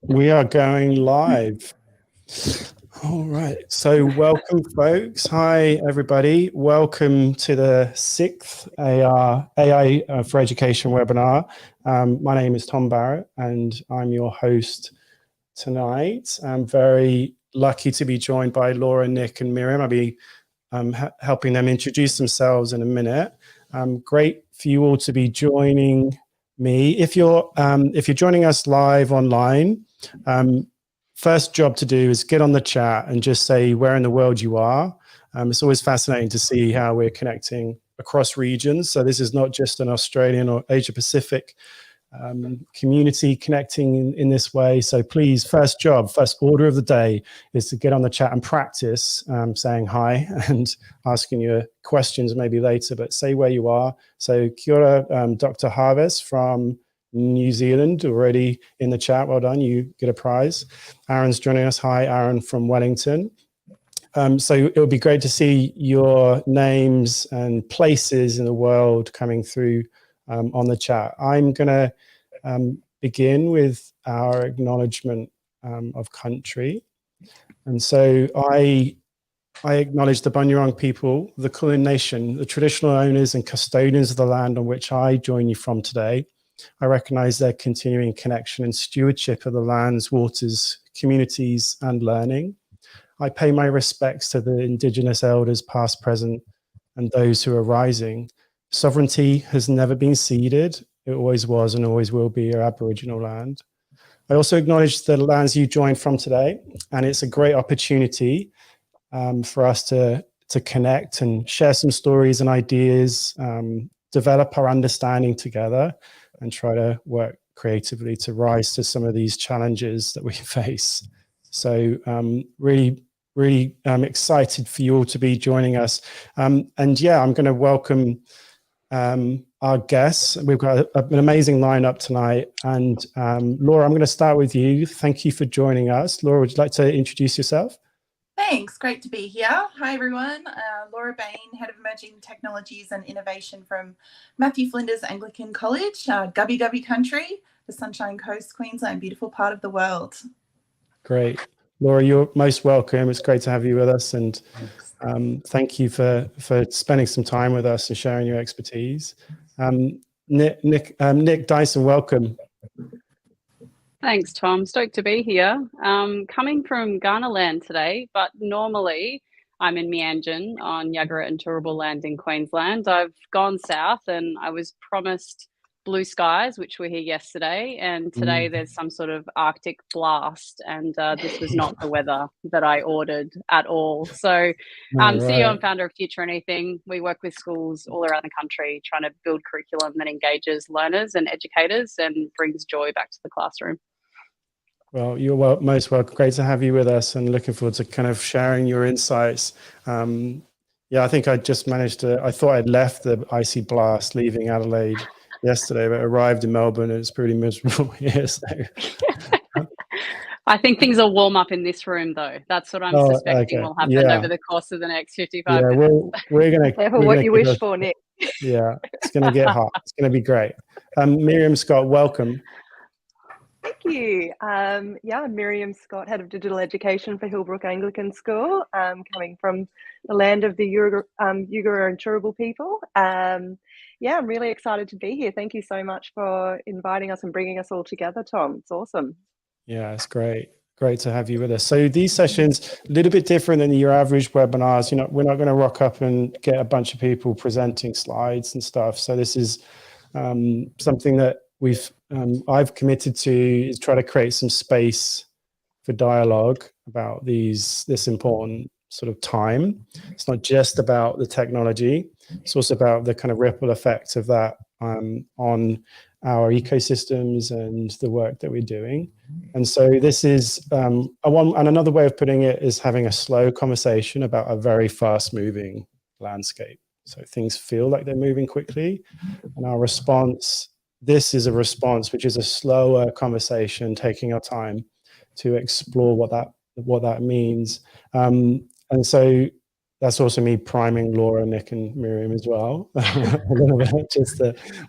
We are going live. All right. So welcome, folks. Hi, everybody. Welcome to the 6th AI for Education webinar. My name is Tom Barrett, and I'm your host tonight. I'm very lucky to be joined by Laura, Nick, and Miriam. I'll be helping them introduce themselves in a minute. Great for you all to be joining me. If you're joining us live online, first job to do is get on the chat and just say where in the world you are. It's always fascinating to see how we're connecting across regions. So this is not just an Australian or Asia Pacific community connecting in this way. So please, first order of the day is to get on the chat and practice saying hi and asking your questions maybe later, but say where you are. So kia ora, Dr. Harvest from New Zealand already in the chat. Well done, you get a prize. Aaron's joining us. Hi, Aaron from Wellington. So it would be great to see your names and places in the world coming through on the chat. I'm going to begin with our acknowledgement of country. And so I acknowledge the Bunurong people, the Kulin Nation, the traditional owners and custodians of the land on which I join you from today. I recognize their continuing connection and stewardship of the lands, waters, communities, and learning. I pay my respects to the Indigenous elders, past, present, and those who are rising. Sovereignty has never been ceded. It always was and always will be our Aboriginal land. I also acknowledge the lands you joined from today, and it's a great opportunity for us to connect and share some stories and ideas, develop our understanding together, and try to work creatively to rise to some of these challenges that we face. So really excited for you all to be joining us. And yeah, I'm going to welcome our guests. We've got an amazing lineup tonight. And Laura, I'm going to start with you. Thank you for joining us. Laura, would you like to introduce yourself? Thanks, great to be here. Hi everyone, Laura Bain, Head of Emerging Technologies and Innovation from Matthew Flinders Anglican College, Gubby Gubby country, the Sunshine Coast, Queensland, beautiful part of the world. Great. Laura, you're most welcome. It's great to have you with us, and thank you for spending some time with us and sharing your expertise. Nick Dyson, welcome. Thanks, Tom. Stoked to be here. Coming from Ghana land today, but normally I'm in Meanjin on Yagara and Turrbal land in Queensland. I've gone south and I was promised blue skies, which were here yesterday, and today there's some sort of Arctic blast, and this was not the weather that I ordered at all. So CEO and founder of Future Anything, we work with schools all around the country trying to build curriculum that engages learners and educators and brings joy back to the classroom. Well, you're most welcome. Great to have you with us, and looking forward to kind of sharing your insights. Yeah, I think I just managed to, I thought I'd left the icy blast leaving Adelaide yesterday, but arrived in Melbourne and it's pretty miserable here. So. I think things will warm up in this room though. That's what I'm suspecting will happen over the course of the next 55 minutes. We're going to... Careful what you wish for, Nick. Yeah, it's going to get hot. It's going to be great. Miriam Scott, welcome. Thank you. Yeah, I'm Miriam Scott, Head of Digital Education for Hillbrook Anglican School, coming from the land of the Yugara and Turrbal people. Yeah, I'm really excited to be here. Thank you so much for inviting us and bringing us all together, Tom. It's awesome. Yeah, it's great. Great to have you with us. So these sessions, a little bit different than your average webinars. You know, we're not going to rock up and get a bunch of people presenting slides and stuff. So this is something that I've committed to, is try to create some space for dialogue about this important sort of time. It's not just about the technology. It's also about the kind of ripple effect of that on our ecosystems and the work that we're doing. And so this is and another way of putting it is having a slow conversation about a very fast moving landscape. So things feel like they're moving quickly, and our response, this is a response which is a slower conversation, taking our time to explore what that means. And so that's also me priming Laura, Nick, and Miriam as well. A little bit, just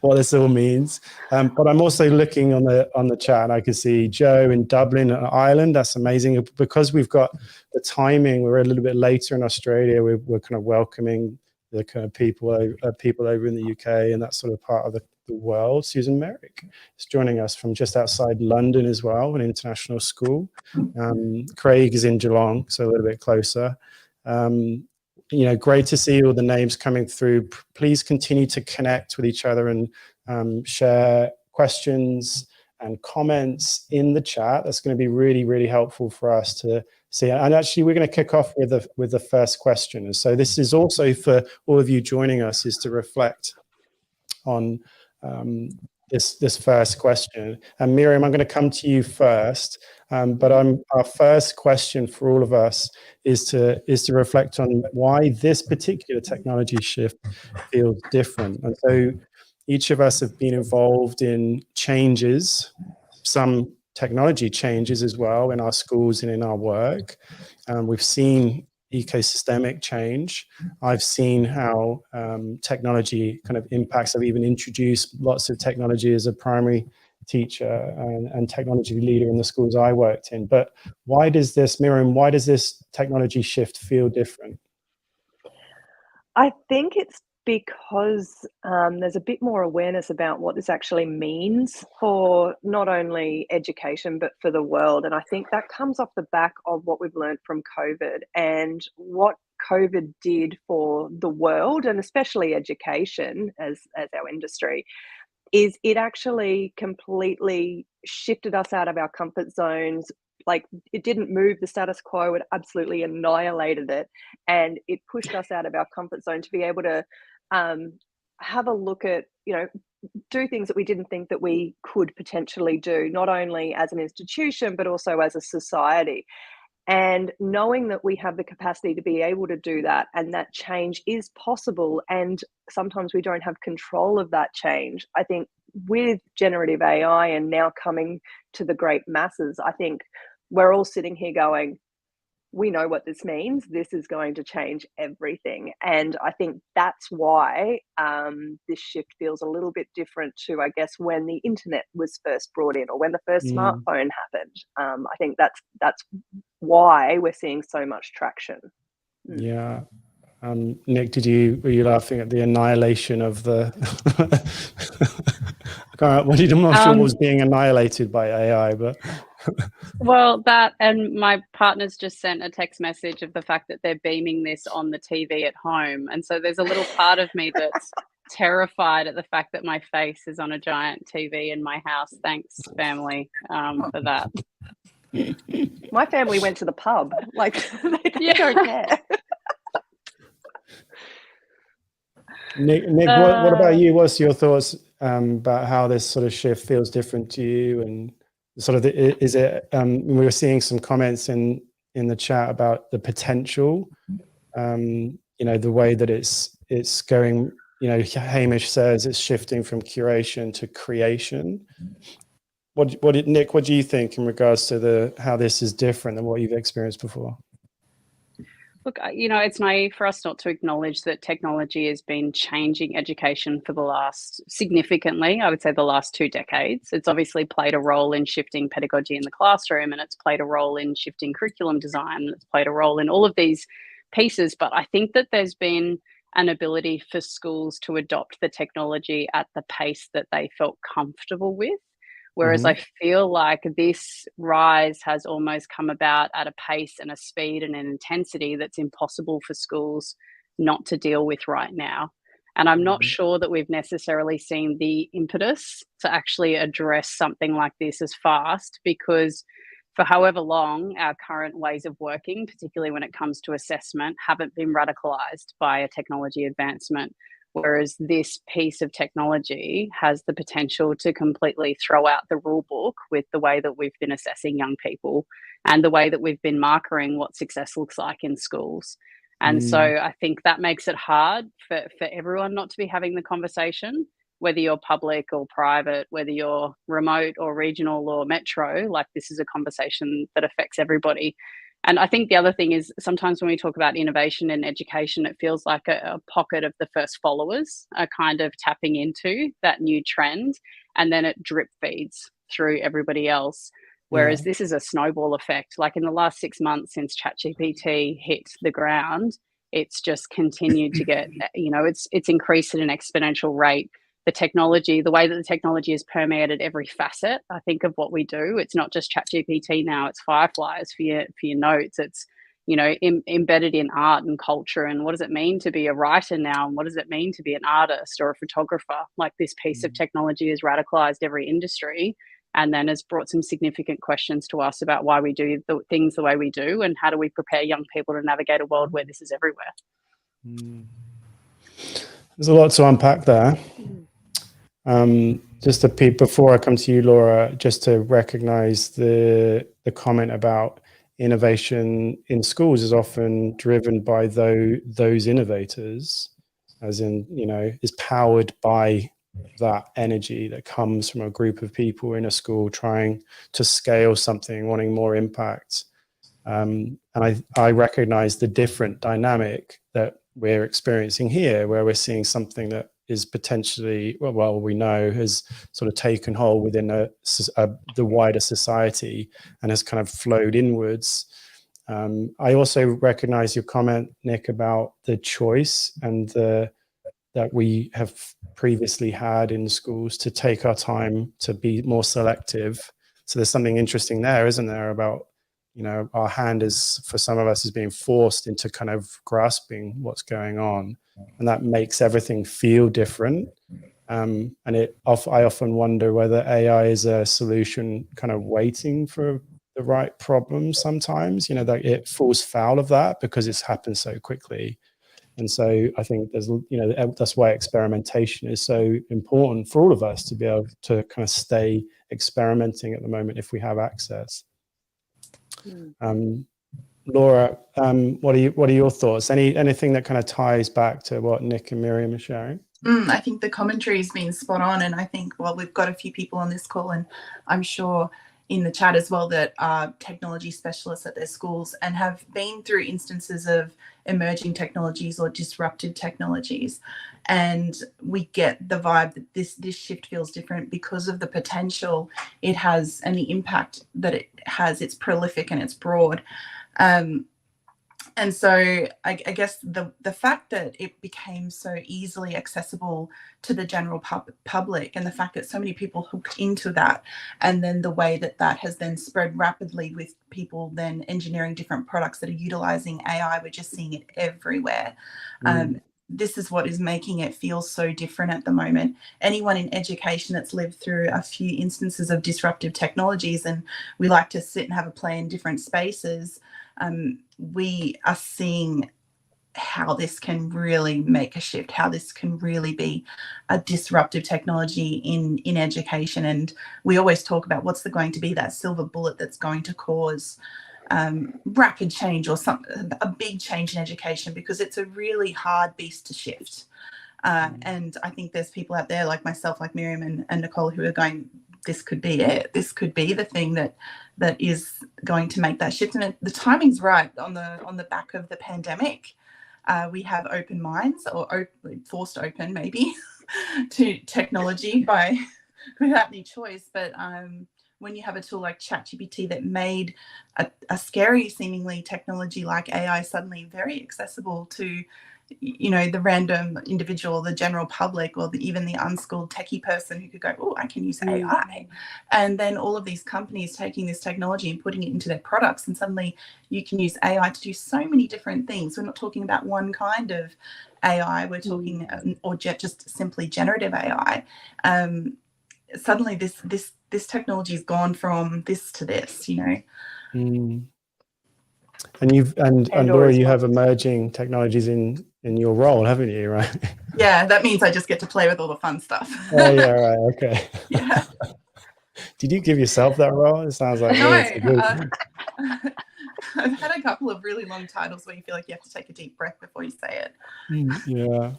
what this all means. But I'm also looking on the chat, and I can see Joe in Dublin, Ireland. That's amazing. Because we've got the timing, we're a little bit later in Australia. We're kind of welcoming the kind of people over in the UK and that sort of part of the world. Susan Merrick is joining us from just outside London as well, an international school. Craig is in Geelong, so a little bit closer. Great to see all the names coming through. Please continue to connect with each other and share questions and comments in the chat. That's going to be really, really helpful for us to see. And actually, we're going to kick off with the first question. And so this is also for all of you joining us, is to reflect on this first question. And Miriam, I'm going to come to you first. But our first question for all of us is to reflect on why this particular technology shift feels different. And so each of us have been involved in changes, some technology changes as well in our schools and in our work. We've seen ecosystemic change. I've seen how technology kind of impacts. I've even introduced lots of technology as a primary teacher and technology leader in the schools I worked in. But why does this, Miriam, why does this technology shift feel different? I think it's because there's a bit more awareness about what this actually means for not only education, but for the world. And I think that comes off the back of what we've learned from COVID and what COVID did for the world, and especially education as our industry, is it actually completely shifted us out of our comfort zones. Like, it didn't move the status quo, it absolutely annihilated it. And it pushed us out of our comfort zone to be able to have a look at, do things that we didn't think that we could potentially do, not only as an institution, but also as a society. And knowing that we have the capacity to be able to do that, and that change is possible, and sometimes we don't have control of that change. I think with generative AI and now coming to the great masses, I think we're all sitting here going, we know what this means. This is going to change everything. And I think that's why this shift feels a little bit different to, I guess, when the internet was first brought in, or when the first smartphone happened. I think that's why we're seeing so much traction. Yeah. Nick, were you laughing at the annihilation of the? I'm not sure what was being annihilated by AI, but. Well, that, and my partner's just sent a text message of the fact that they're beaming this on the TV at home, and so there's a little part of me that's terrified at the fact that my face is on a giant TV in my house. Thanks, family, for that. My family went to the pub. Like, they don't care. Nick, what about you? What's your thoughts about how this sort of shift feels different to you? And sort of, is it? We were seeing some comments in the chat about the potential. The way that it's going. Hamish says it's shifting from curation to creation. Nick, what do you think in regards to how this is different than what you've experienced before? Look, it's naive for us not to acknowledge that technology has been changing education for significantly, I would say the last 2 decades. It's obviously played a role in shifting pedagogy in the classroom, and it's played a role in shifting curriculum design, and it's played a role in all of these pieces. But I think that there's been an ability for schools to adopt the technology at the pace that they felt comfortable with. Whereas I feel like this rise has almost come about at a pace and a speed and an intensity that's impossible for schools not to deal with right now. And I'm not sure that we've necessarily seen the impetus to actually address something like this as fast, because for however long our current ways of working, particularly when it comes to assessment, haven't been radicalized by a technology advancement. Whereas this piece of technology has the potential to completely throw out the rule book with the way that we've been assessing young people and the way that we've been markering what success looks like in schools. And so I think that makes it hard for everyone not to be having the conversation, whether you're public or private, whether you're remote or regional or metro. Like, this is a conversation that affects everybody. And I think the other thing is sometimes when we talk about innovation in education, it feels like a pocket of the first followers are kind of tapping into that new trend, and then it drip feeds through everybody else. Whereas this is a snowball effect. Like in the last 6 months since ChatGPT hit the ground, it's just continued to get, it's increased at an exponential rate. The technology, the way that the technology has permeated every facet, I think, of what we do. It's not just ChatGPT now, it's Fireflies for your notes. It's, embedded in art and culture. And what does it mean to be a writer now? And what does it mean to be an artist or a photographer? Like, this piece of technology has radicalized every industry, and then has brought some significant questions to us about why we do the things the way we do, and how do we prepare young people to navigate a world where this is everywhere. There's a lot to unpack there. Just to before I come to you, Laura, just to recognize the comment about innovation in schools is often driven by those innovators, as in, is powered by that energy that comes from a group of people in a school trying to scale something, wanting more impact. And I recognize the different dynamic that we're experiencing here, where we're seeing something that is potentially, we know has sort of taken hold within the wider society and has kind of flowed inwards. I also recognize your comment, Nick, about the choice and that we have previously had in schools to take our time to be more selective. So there's something interesting there, isn't there, about, our hand is, for some of us, is being forced into kind of grasping what's going on. And that makes everything feel different. And I often wonder whether AI is a solution kind of waiting for the right problem sometimes, that it falls foul of that because it's happened so quickly. And so I think there's, that's why experimentation is so important for all of us, to be able to kind of stay experimenting at the moment if we have access. Laura, what are your thoughts? Anything that kind of ties back to what Nick and Miriam are sharing? I think the commentary has been spot on, and I think, we've got a few people on this call, and I'm sure in the chat as well, that are technology specialists at their schools and have been through instances of emerging technologies or disrupted technologies. And we get the vibe that this shift feels different because of the potential it has and the impact that it has. It's prolific and it's broad. And so I guess the fact that it became so easily accessible to the general public, and the fact that so many people hooked into that, and then the way that has then spread rapidly with people then engineering different products that are utilizing AI, we're just seeing it everywhere. This is what is making it feel so different at the moment. Anyone in education that's lived through a few instances of disruptive technologies, and we like to sit and have a play in different spaces, we are seeing how this can really make a shift, how this can really be a disruptive technology in education. And we always talk about what's going to be that silver bullet that's going to cause rapid change, or a big change in education, because it's a really hard beast to shift. And I think there's people out there like myself, like Miriam and Nicole, who are going, this could be it. This could be the thing that is going to make that shift. And the timing's right. On the back of the pandemic, we have open minds, or forced open maybe to technology without any choice. But when you have a tool like ChatGPT that made a scary seemingly technology like AI suddenly very accessible to, the random individual, the general public, or even the unschooled techie person who could go, oh, I can use AI. And then all of these companies taking this technology and putting it into their products, and suddenly you can use AI to do so many different things. We're not talking about one kind of AI, we're talking, or just simply generative AI. Suddenly this technology has gone from this to this, And Laura, you have emerging technologies in your role, haven't you? Right? Yeah, that means I just get to play with all the fun stuff. Oh yeah, right. Okay. Yeah. Did you give yourself that role? It sounds like no. I've had a couple of really long titles where you feel like you have to take a deep breath before you say it. Yeah.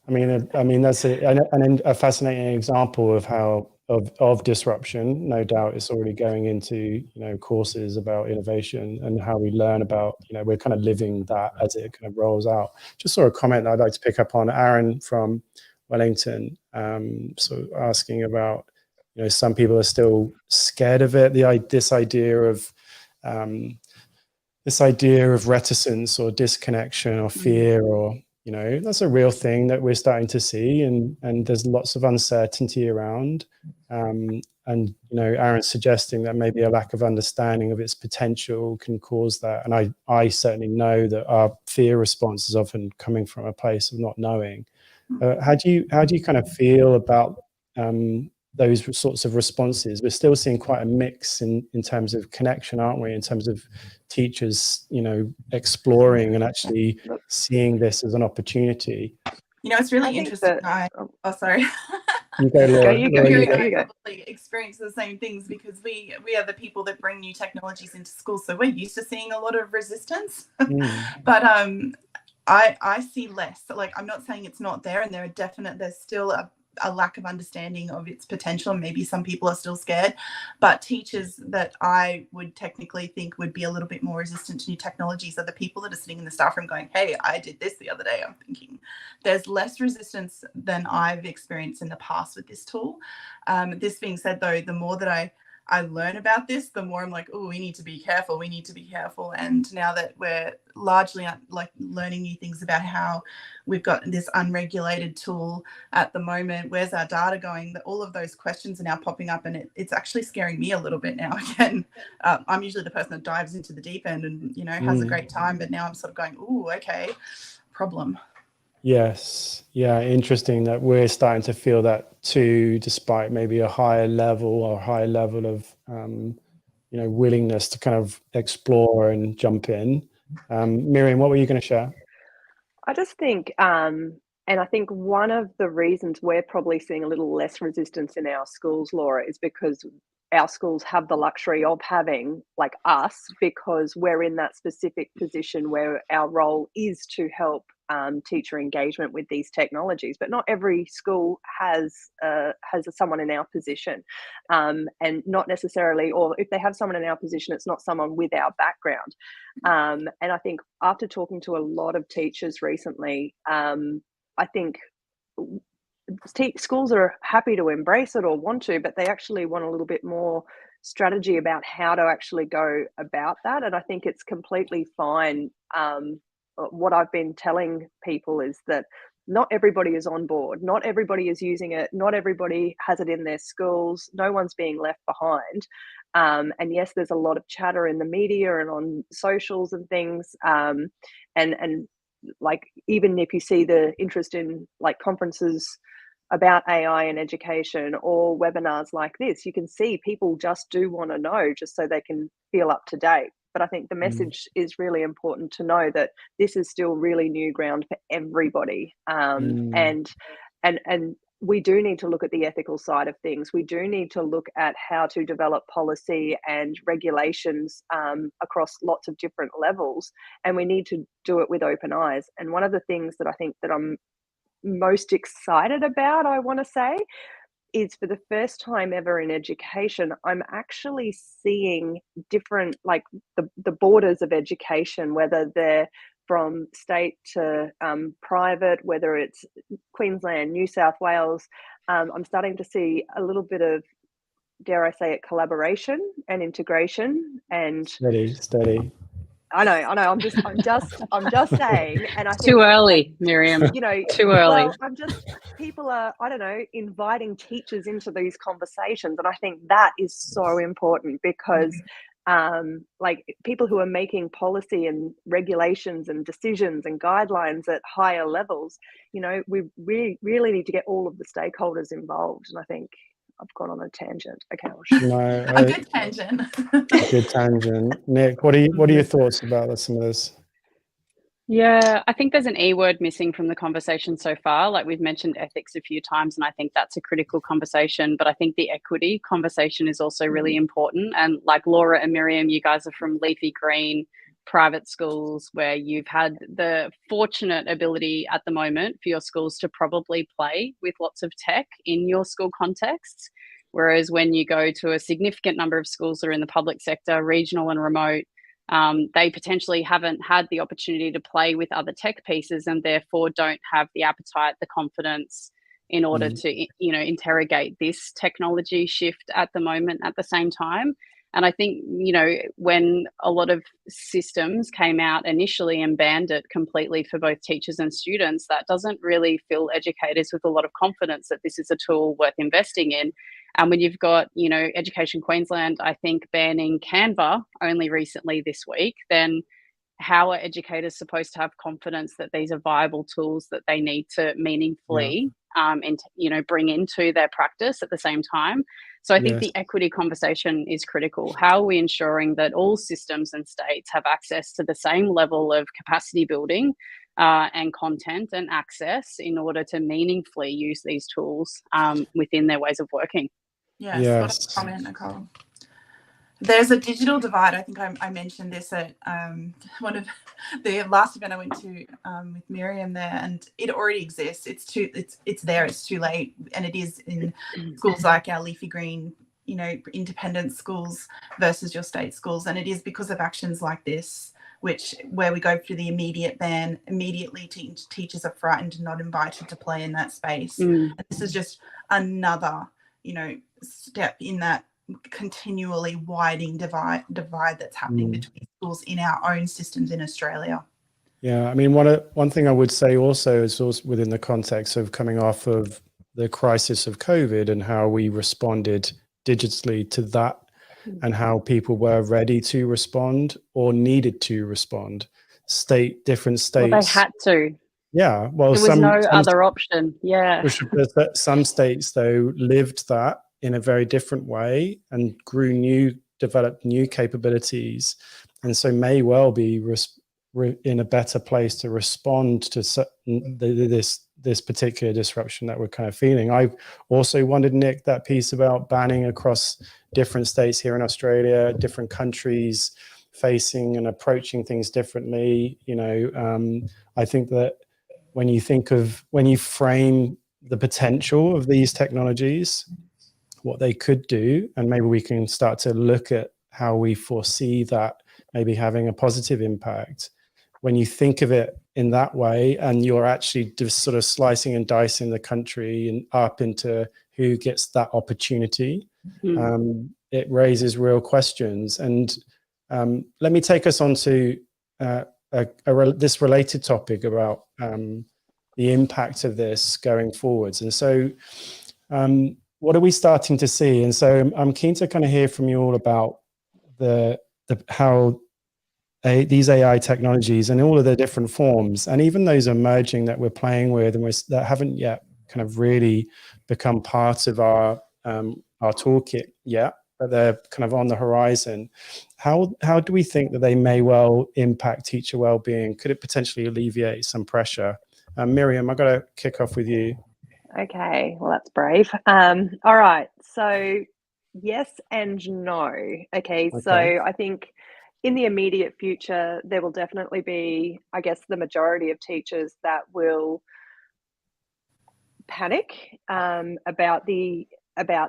I mean that's a fascinating example of how of disruption. No doubt it's already going into, courses about innovation and how we learn about, we're kind of living that as it kind of rolls out. Just saw a comment that I'd like to pick up on. Aaron from Wellington, sort of asking about, some people are still scared of it. This idea of reticence or disconnection or fear, or that's a real thing that we're starting to see, and there's lots of uncertainty around. And Aaron's suggesting that maybe a lack of understanding of its potential can cause that. And I certainly know that our fear response is often coming from a place of not knowing. How do you kind of feel about those sorts of responses? We're still seeing quite a mix in terms of connection, aren't we? In terms of teachers, exploring and actually seeing this as an opportunity. It's really interesting. Sorry. You go, Laura. You go. Probably experience the same things because we are the people that bring new technologies into schools, so we're used to seeing a lot of resistance. But I see less. Like, I'm not saying it's not there, and there's still a lack of understanding of its potential. Maybe some people are still scared, but teachers that I would technically think would be a little bit more resistant to new technologies are the people that are sitting in the staff room going, hey, I did this the other day. I'm thinking there's less resistance than I've experienced in the past with this tool. This being said, though, the more that I learn about this, the more I'm like, oh, we need to be careful. And now that we're largely learning new things about how we've got this unregulated tool at the moment, where's our data going? All of those questions are now popping up, and it's actually scaring me a little bit now. Again, I'm usually the person that dives into the deep end and, has a great time. But now I'm sort of going, oh, okay, problem. Yes. Yeah. Interesting that we're starting to feel that too, despite maybe a higher level of, willingness to kind of explore and jump in. Miriam, what were you going to share? I just think, and I think one of the reasons we're probably seeing a little less resistance in our schools, Laura, is because our schools have the luxury of having like us, because we're in that specific position where our role is to help teacher engagement with these technologies. But not every school has someone in our position, and not necessarily, or if they have someone in our position, it's not someone with our background. And I think after talking to a lot of teachers recently, I think schools are happy to embrace it or want to, but they actually want a little bit more strategy about how to actually go about that. And I think it's completely fine. What I've been telling people is that not everybody is on board. Not everybody is using it. Not everybody has it in their schools. No one's being left behind. And yes, there's a lot of chatter in the media and on socials and things. And like, even if you see the interest in like conferences about AI and education or webinars like this, you can see people just do want to know, just so they can feel up to date. But I think the message is really important to know that this is still really new ground for everybody. And we do need to look at the ethical side of things. We do need to look at how to develop policy and regulations across lots of different levels. And we need to do it with open eyes. And one of the things that I think that I'm most excited about, I want to say, is for the first time ever in education, I'm actually seeing different, like the borders of education, whether they're from state to private, whether it's Queensland, New South Wales. I'm starting to see a little bit of, dare I say it, collaboration and integration. And Steady. I know. I'm just saying. And I think too early, Miriam. Too early. Well, people are, I don't know, inviting teachers into these conversations, and I think that is so important because, like, people who are making policy and regulations and decisions and guidelines at higher levels, we really need to get all of the stakeholders involved. And I think I've gone on a tangent. Okay, a good tangent. A good tangent. Nick, what are your thoughts about some of this? Yeah, I think there's an E word missing from the conversation so far. Like, we've mentioned ethics a few times, and I think that's a critical conversation. But I think the equity conversation is also really important. And like Laura and Miriam, you guys are from leafy green private schools where you've had the fortunate ability at the moment for your schools to probably play with lots of tech in your school contexts. Whereas when you go to a significant number of schools that are in the public sector, regional and remote, they potentially haven't had the opportunity to play with other tech pieces and therefore don't have the appetite, the confidence in order to, interrogate this technology shift at the moment at the same time. And I think, when a lot of systems came out initially and banned it completely for both teachers and students, that doesn't really fill educators with a lot of confidence that this is a tool worth investing in. And when you've got, Education Queensland, I think, banning Canva only recently this week, then how are educators supposed to have confidence that these are viable tools that they need to meaningfully bring into their practice at the same time? So I think the equity conversation is critical. How are we ensuring that all systems and states have access to the same level of capacity building and content and access in order to meaningfully use these tools within their ways of working? Yes. What a comment, Nicole. There's a digital divide. I think I mentioned this at one of the last event I went to with Miriam there, and it already exists. It's there. It's too late, and it is in schools like our leafy green, independent schools versus your state schools, and it is because of actions like this, where we go through the immediate ban. Immediately, teachers are frightened and not invited to play in that space. And this is just another, step in that continually widening divide that's happening between schools in our own systems in Australia. Yeah, I mean, one thing I would say also is also within the context of coming off of the crisis of COVID and how we responded digitally to that and how people were ready to respond or needed to respond. Different states. Well, they had to. Yeah, well, there was no other option. Yeah. Some states, though, lived that in a very different way and developed new capabilities, and so may well be in a better place to respond to this particular disruption that we're kind of feeling. I also wondered, Nick, that piece about banning across different states here in Australia, different countries facing and approaching things differently. I think that when you frame the potential of these technologies, what they could do, and maybe we can start to look at how we foresee that maybe having a positive impact. When you think of it in that way, and you're actually just sort of slicing and dicing the country and up into who gets that opportunity, it raises real questions. And let me take us on to this related topic about the impact of this going forwards. And so what are we starting to see? And so I'm keen to kind of hear from you all about how these AI technologies and all of their different forms, and even those emerging that we're playing with and that haven't yet kind of really become part of our toolkit yet, but they're kind of on the horizon. How do we think that they may well impact teacher well-being? Could it potentially alleviate some pressure? Miriam, I've got to kick off with you. Okay, well, that's brave. All right, so yes and no. Okay, so I think in the immediate future, there will definitely be, I guess, the majority of teachers that will panic about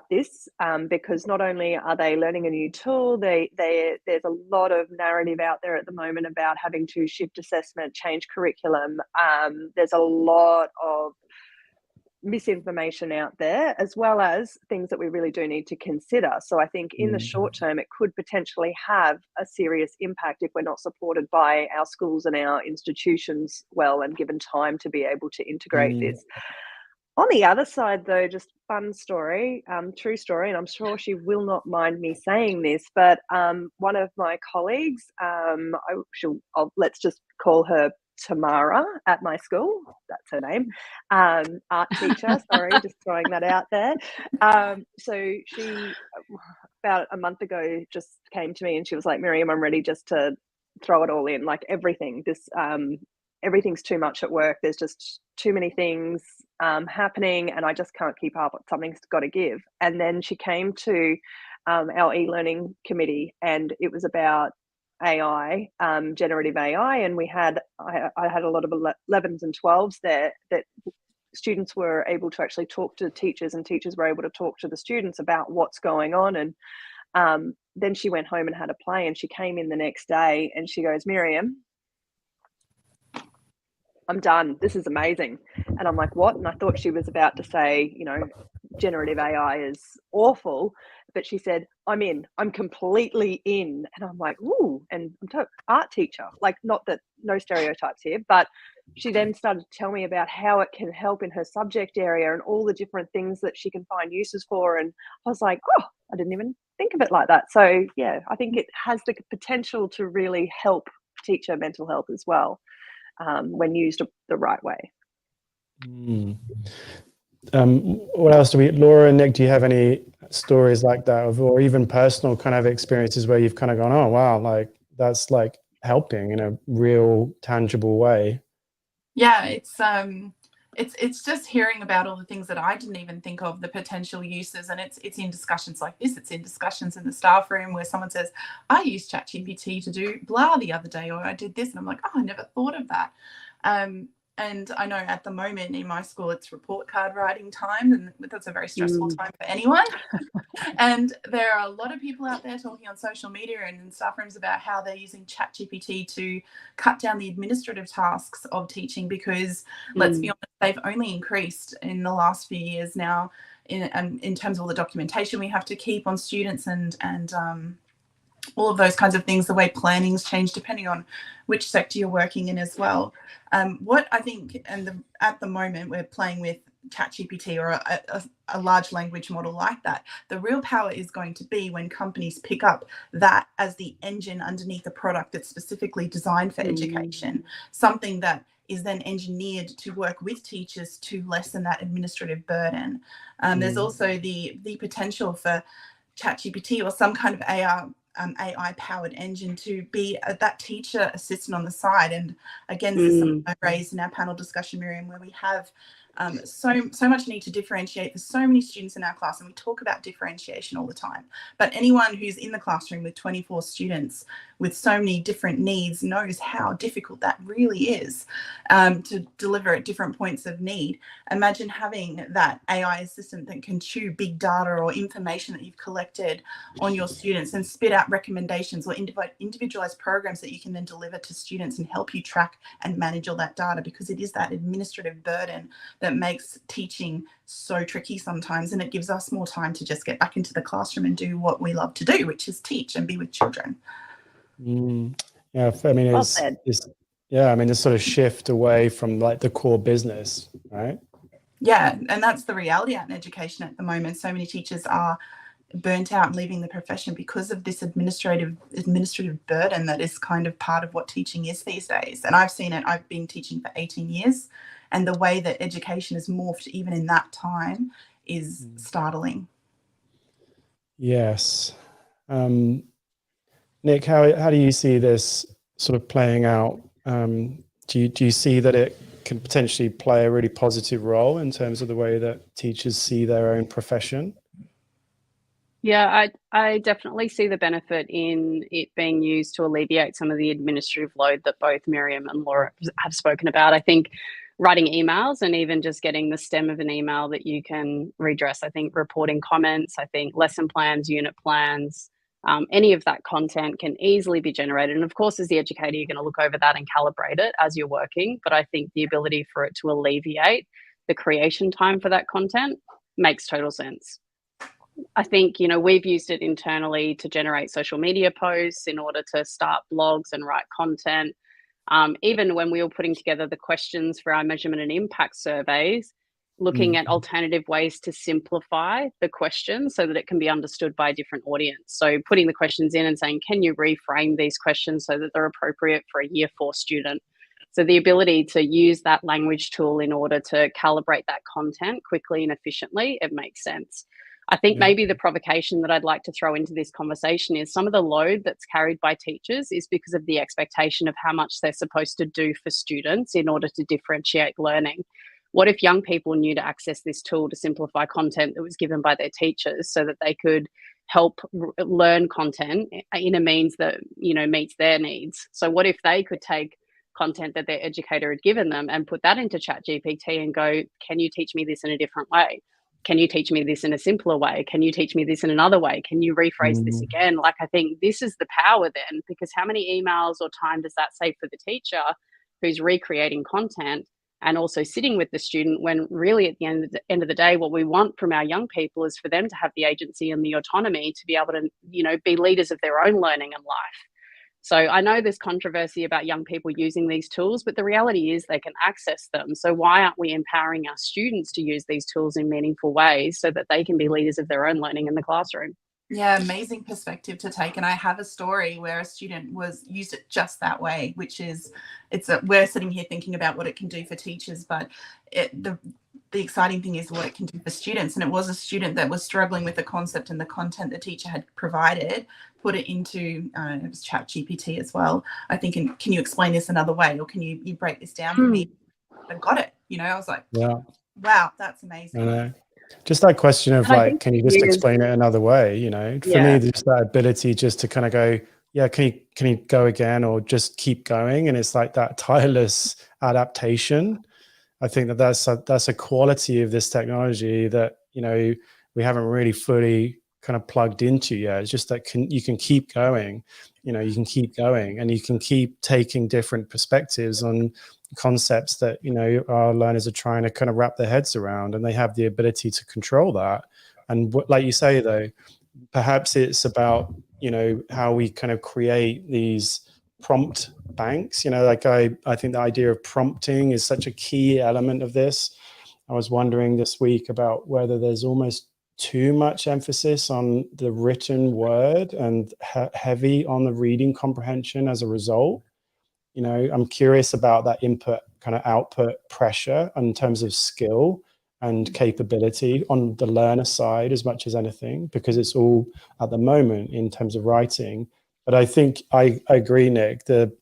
this, because not only are they learning a new tool, there's a lot of narrative out there at the moment about having to shift assessment, change curriculum. There's a lot of misinformation out there, as well as things that we really do need to consider. So I think in the short term, it could potentially have a serious impact if we're not supported by our schools and our institutions well and given time to be able to integrate this. On the other side, though, just fun story, true story, and I'm sure she will not mind me saying this, but one of my colleagues, let's just call her Tamara at my school, that's her name, art teacher, sorry, just throwing that out there. So she, about a month ago, just came to me and she was like, Miriam, I'm ready just to throw it all in, like everything. Everything's too much at work. There's just too many things happening and I just can't keep up. Something's got to give. And then she came to our e-learning committee, and it was about AI, generative AI, and I had a lot of 11s and 12s there that students were able to actually talk to teachers, and teachers were able to talk to the students about what's going on. And then she went home and had a play, and she came in the next day and she goes, "Miriam, I'm done. This is amazing." And I'm like, "What?" And I thought she was about to say, generative AI is awful, but she said, "I'm in. I'm completely in." And I'm like, "Ooh!" And I'm art teacher, like, not that, no stereotypes here, but she then started to tell me about how it can help in her subject area and all the different things that she can find uses for. And I was like, "Oh, I didn't even think of it like that." So yeah, I think it has the potential to really help teacher mental health as well, when used the right way. What else Laura and Nick, do you have any stories like that, or even personal kind of experiences where you've kind of gone, "Oh wow, like that's like helping in a real tangible way"? Yeah, it's just hearing about all the things that I didn't even think of, the potential uses, and it's in discussions like this. It's in discussions in the staff room where someone says, "I used ChatGPT to do blah the other day," or "I did this," and I'm like, "Oh, I never thought of that." And I know at the moment in my school it's report card writing time, and that's a very stressful time for anyone. And there are a lot of people out there talking on social media and in staff rooms about how they're using ChatGPT to cut down the administrative tasks of teaching, because let's be honest, they've only increased in the last few years now in terms of all the documentation we have to keep on students and all of those kinds of things. The way planning's changed depending on which sector you're working in as well. What I think, at the moment we're playing with ChatGPT or a large language model like that. The real power is going to be when companies pick up that as the engine underneath a product that's specifically designed for education, something that is then engineered to work with teachers to lessen that administrative burden. There's also the potential for ChatGPT or some kind of AI-powered engine to be that teacher assistant on the side. And again, this is something I raised in our panel discussion, Miriam, where we have so much need to differentiate. There's so many students in our class, and we talk about differentiation all the time. But anyone who's in the classroom with 24 students with so many different needs knows how difficult that really is, to deliver at different points of need. Imagine having that AI assistant that can chew big data or information that you've collected on your students and spit out recommendations or individualized programs that you can then deliver to students and help you track and manage all that data, because it is that administrative burden that makes teaching so tricky sometimes, and it gives us more time to just get back into the classroom and do what we love to do, which is teach and be with children. Yeah, I mean, this sort of shift away from like the core business, right? Yeah, and that's the reality out in education at the moment. So many teachers are burnt out and leaving the profession because of this administrative burden that is kind of part of what teaching is these days. And I've seen it. I've been teaching for 18 years, and the way that education has morphed even in that time is startling. Yes. Nick, how do you see this sort of playing out? Do you see that it can potentially play a really positive role in terms of the way that teachers see their own profession? Yeah, I definitely see the benefit in it being used to alleviate some of the administrative load that both Miriam and Laura have spoken about. I think writing emails and even just getting the stem of an email that you can redress, I think reporting comments, I think lesson plans, unit plans, any of that content can easily be generated. And of course, as the educator, you're going to look over that and calibrate it as you're working. But I think the ability for it to alleviate the creation time for that content makes total sense. I think, we've used it internally to generate social media posts in order to start blogs and write content. Even when we were putting together the questions for our measurement and impact surveys, looking at alternative ways to simplify the question so that it can be understood by a different audience. So putting the questions in and saying, can you reframe these questions so that they're appropriate for a year 4 student? So the ability to use that language tool in order to calibrate that content quickly and efficiently, it makes sense. I think maybe the provocation that I'd like to throw into this conversation is some of the load that's carried by teachers is because of the expectation of how much they're supposed to do for students in order to differentiate learning. What if young people knew to access this tool to simplify content that was given by their teachers so that they could help learn content in a means that, meets their needs? So what if they could take content that their educator had given them and put that into ChatGPT and go, can you teach me this in a different way? Can you teach me this in a simpler way? Can you teach me this in another way? Can you rephrase this again? Like, I think this is the power then, because how many emails or time does that save for the teacher who's recreating content and also sitting with the student, when really at the end of the day, what we want from our young people is for them to have the agency and the autonomy to be able to, you know, be leaders of their own learning and life. So I know there's controversy about young people using these tools, but the reality is they can access them. So why aren't we empowering our students to use these tools in meaningful ways so that they can be leaders of their own learning in the classroom? Yeah, amazing perspective to take. And I have a story where a student used it just that way, which is, we're sitting here thinking about what it can do for teachers, but the exciting thing is what it can do for students. And it was a student that was struggling with the concept and the content the teacher had provided, put it into it was ChatGPT as well. I think, can you explain this another way, or can you break this down for me? I got it. You know, I was like, Yeah, wow, that's amazing. I know. Just that question of like, can you just explain it another way? You know, for me, just that ability just to kind of go, yeah, can you go again, or just keep going? And it's like that tireless adaptation. I think that's a quality of this technology that, you know, we haven't really fully kind of plugged into yet. It's just that you can keep going, you know, you can keep going, and you can keep taking different perspectives on concepts that, you know, our learners are trying to kind of wrap their heads around, and they have the ability to control that. And like you say, though, perhaps it's about, you know, how we kind of create these prompt banks. You know, like I think the idea of prompting is such a key element of this. I was wondering this week about whether there's almost too much emphasis on the written word and heavy on the reading comprehension as a result. You know, I'm curious about that input kind of output pressure in terms of skill and capability on the learner side as much as anything, because it's all at the moment in terms of writing. But I think I agree, Nick, the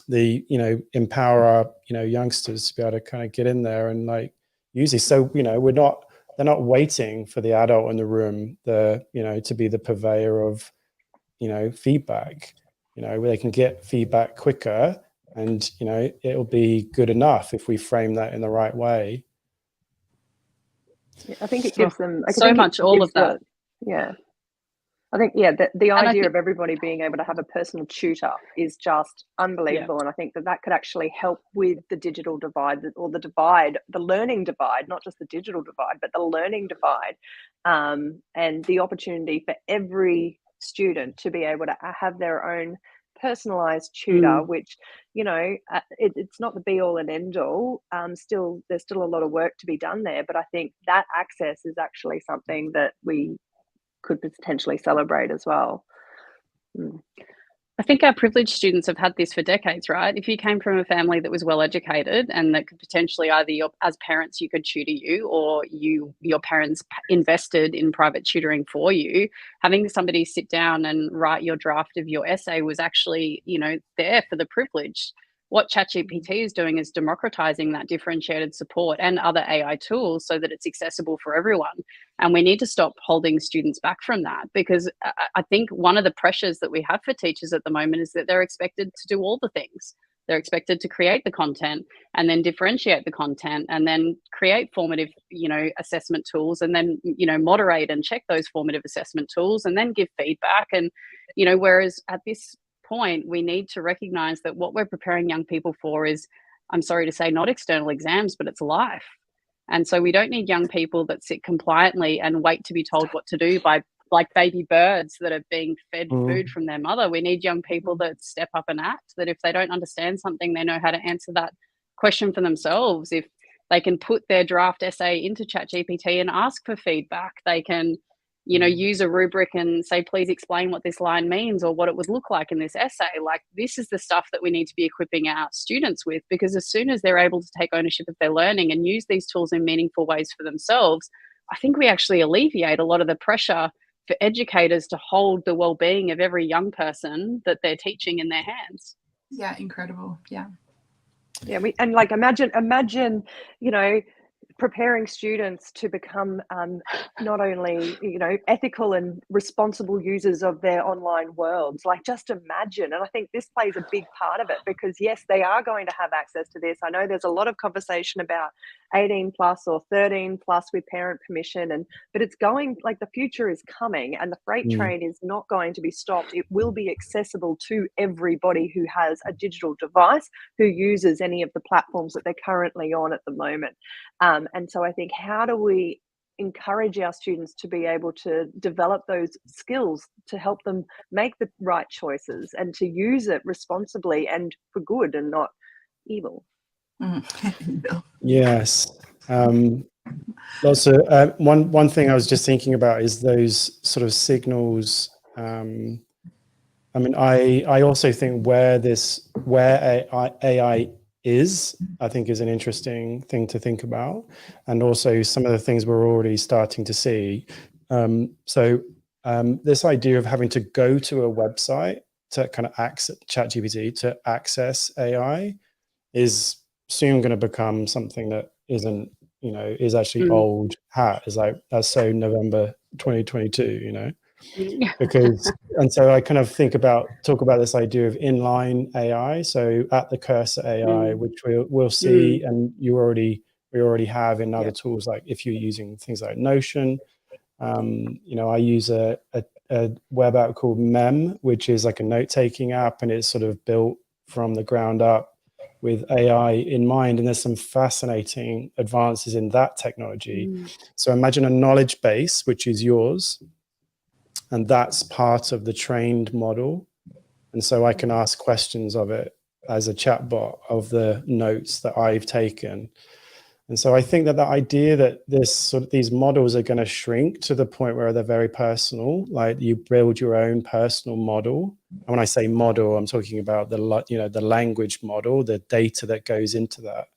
you know, empower our, you know, youngsters to be able to kind of get in there and like use it. So, you know, they're not waiting for the adult in the room, you know, to be the purveyor of, you know, feedback. You know, where they can get feedback quicker, and, you know, it'll be good enough if we frame that in the right way. Yeah, I think it gives them so much all of that. Yeah. I think, yeah, the idea of everybody being able to have a personal tutor is just unbelievable. Yeah. And I think that could actually help with the digital divide, or the learning divide, not just the digital divide, but the learning divide, and the opportunity for every student to be able to have their own personalized tutor, which, you know, it's not the be all and end all. There's still a lot of work to be done there, but I think that access is actually something that we could potentially celebrate as well. I think our privileged students have had this for decades, right? If you came from a family that was well educated and that could potentially either as parents you could tutor you, or your parents invested in private tutoring for you, having somebody sit down and write your draft of your essay was actually, you know, there for the privileged. What ChatGPT is doing is democratizing that differentiated support and other AI tools so that it's accessible for everyone. And we need to stop holding students back from that, because I think one of the pressures that we have for teachers at the moment is that they're expected to do all the things. They're expected to create the content and then differentiate the content and then create formative, you know, assessment tools, and then, you know, moderate and check those formative assessment tools and then give feedback. And, you know, whereas at this point, we need to recognize that what we're preparing young people for is, I'm sorry to say, not external exams, but it's life. And so we don't need young people that sit compliantly and wait to be told what to do by like baby birds that are being fed food from their mother. We need young people that step up and act, that if they don't understand something, they know how to answer that question for themselves. If they can put their draft essay into ChatGPT and ask for feedback, they can, you know, use a rubric and say, please explain what this line means or what it would look like in this essay. Like, this is the stuff that we need to be equipping our students with, because as soon as they're able to take ownership of their learning and use these tools in meaningful ways for themselves, I think we actually alleviate a lot of the pressure for educators to hold the well-being of every young person that they're teaching in their hands. Yeah, incredible. Yeah. Yeah, and like imagine, you know, preparing students to become not only, ethical and responsible users of their online worlds. Like, just imagine, and I think this plays a big part of it, because yes, they are going to have access to this. I know there's a lot of conversation about 18 plus or 13 plus with parent permission, but it's going, like, the future is coming, and the freight train is not going to be stopped. It will be accessible to everybody who has a digital device, who uses any of the platforms that they're currently on at the moment. And so I think, how do we encourage our students to be able to develop those skills to help them make the right choices and to use it responsibly and for good and not evil? Yes. Also, one thing I was just thinking about is those sort of signals. I mean, I also think where AI is, I think, is an interesting thing to think about, and also some of the things we're already starting to see. So this idea of having to go to a website to kind of access ChatGPT to access AI is soon going to become something that isn't, is actually old hat. Is like, that's so November 2022, because, and so I kind of talk about this idea of inline AI. So at the cursor AI, which we'll see, and we already have in other tools, like if you're using things like Notion. I use a web app called Mem, which is like a note-taking app, and it's sort of built from the ground up with AI in mind, and there's some fascinating advances in that technology. So imagine a knowledge base, which is yours, and that's part of the trained model. And so I can ask questions of it as a chatbot of the notes that I've taken. And so I think that the idea that these models are going to shrink to the point where they're very personal, like you build your own personal model. And when I say model, I'm talking about the language model, the data that goes into that.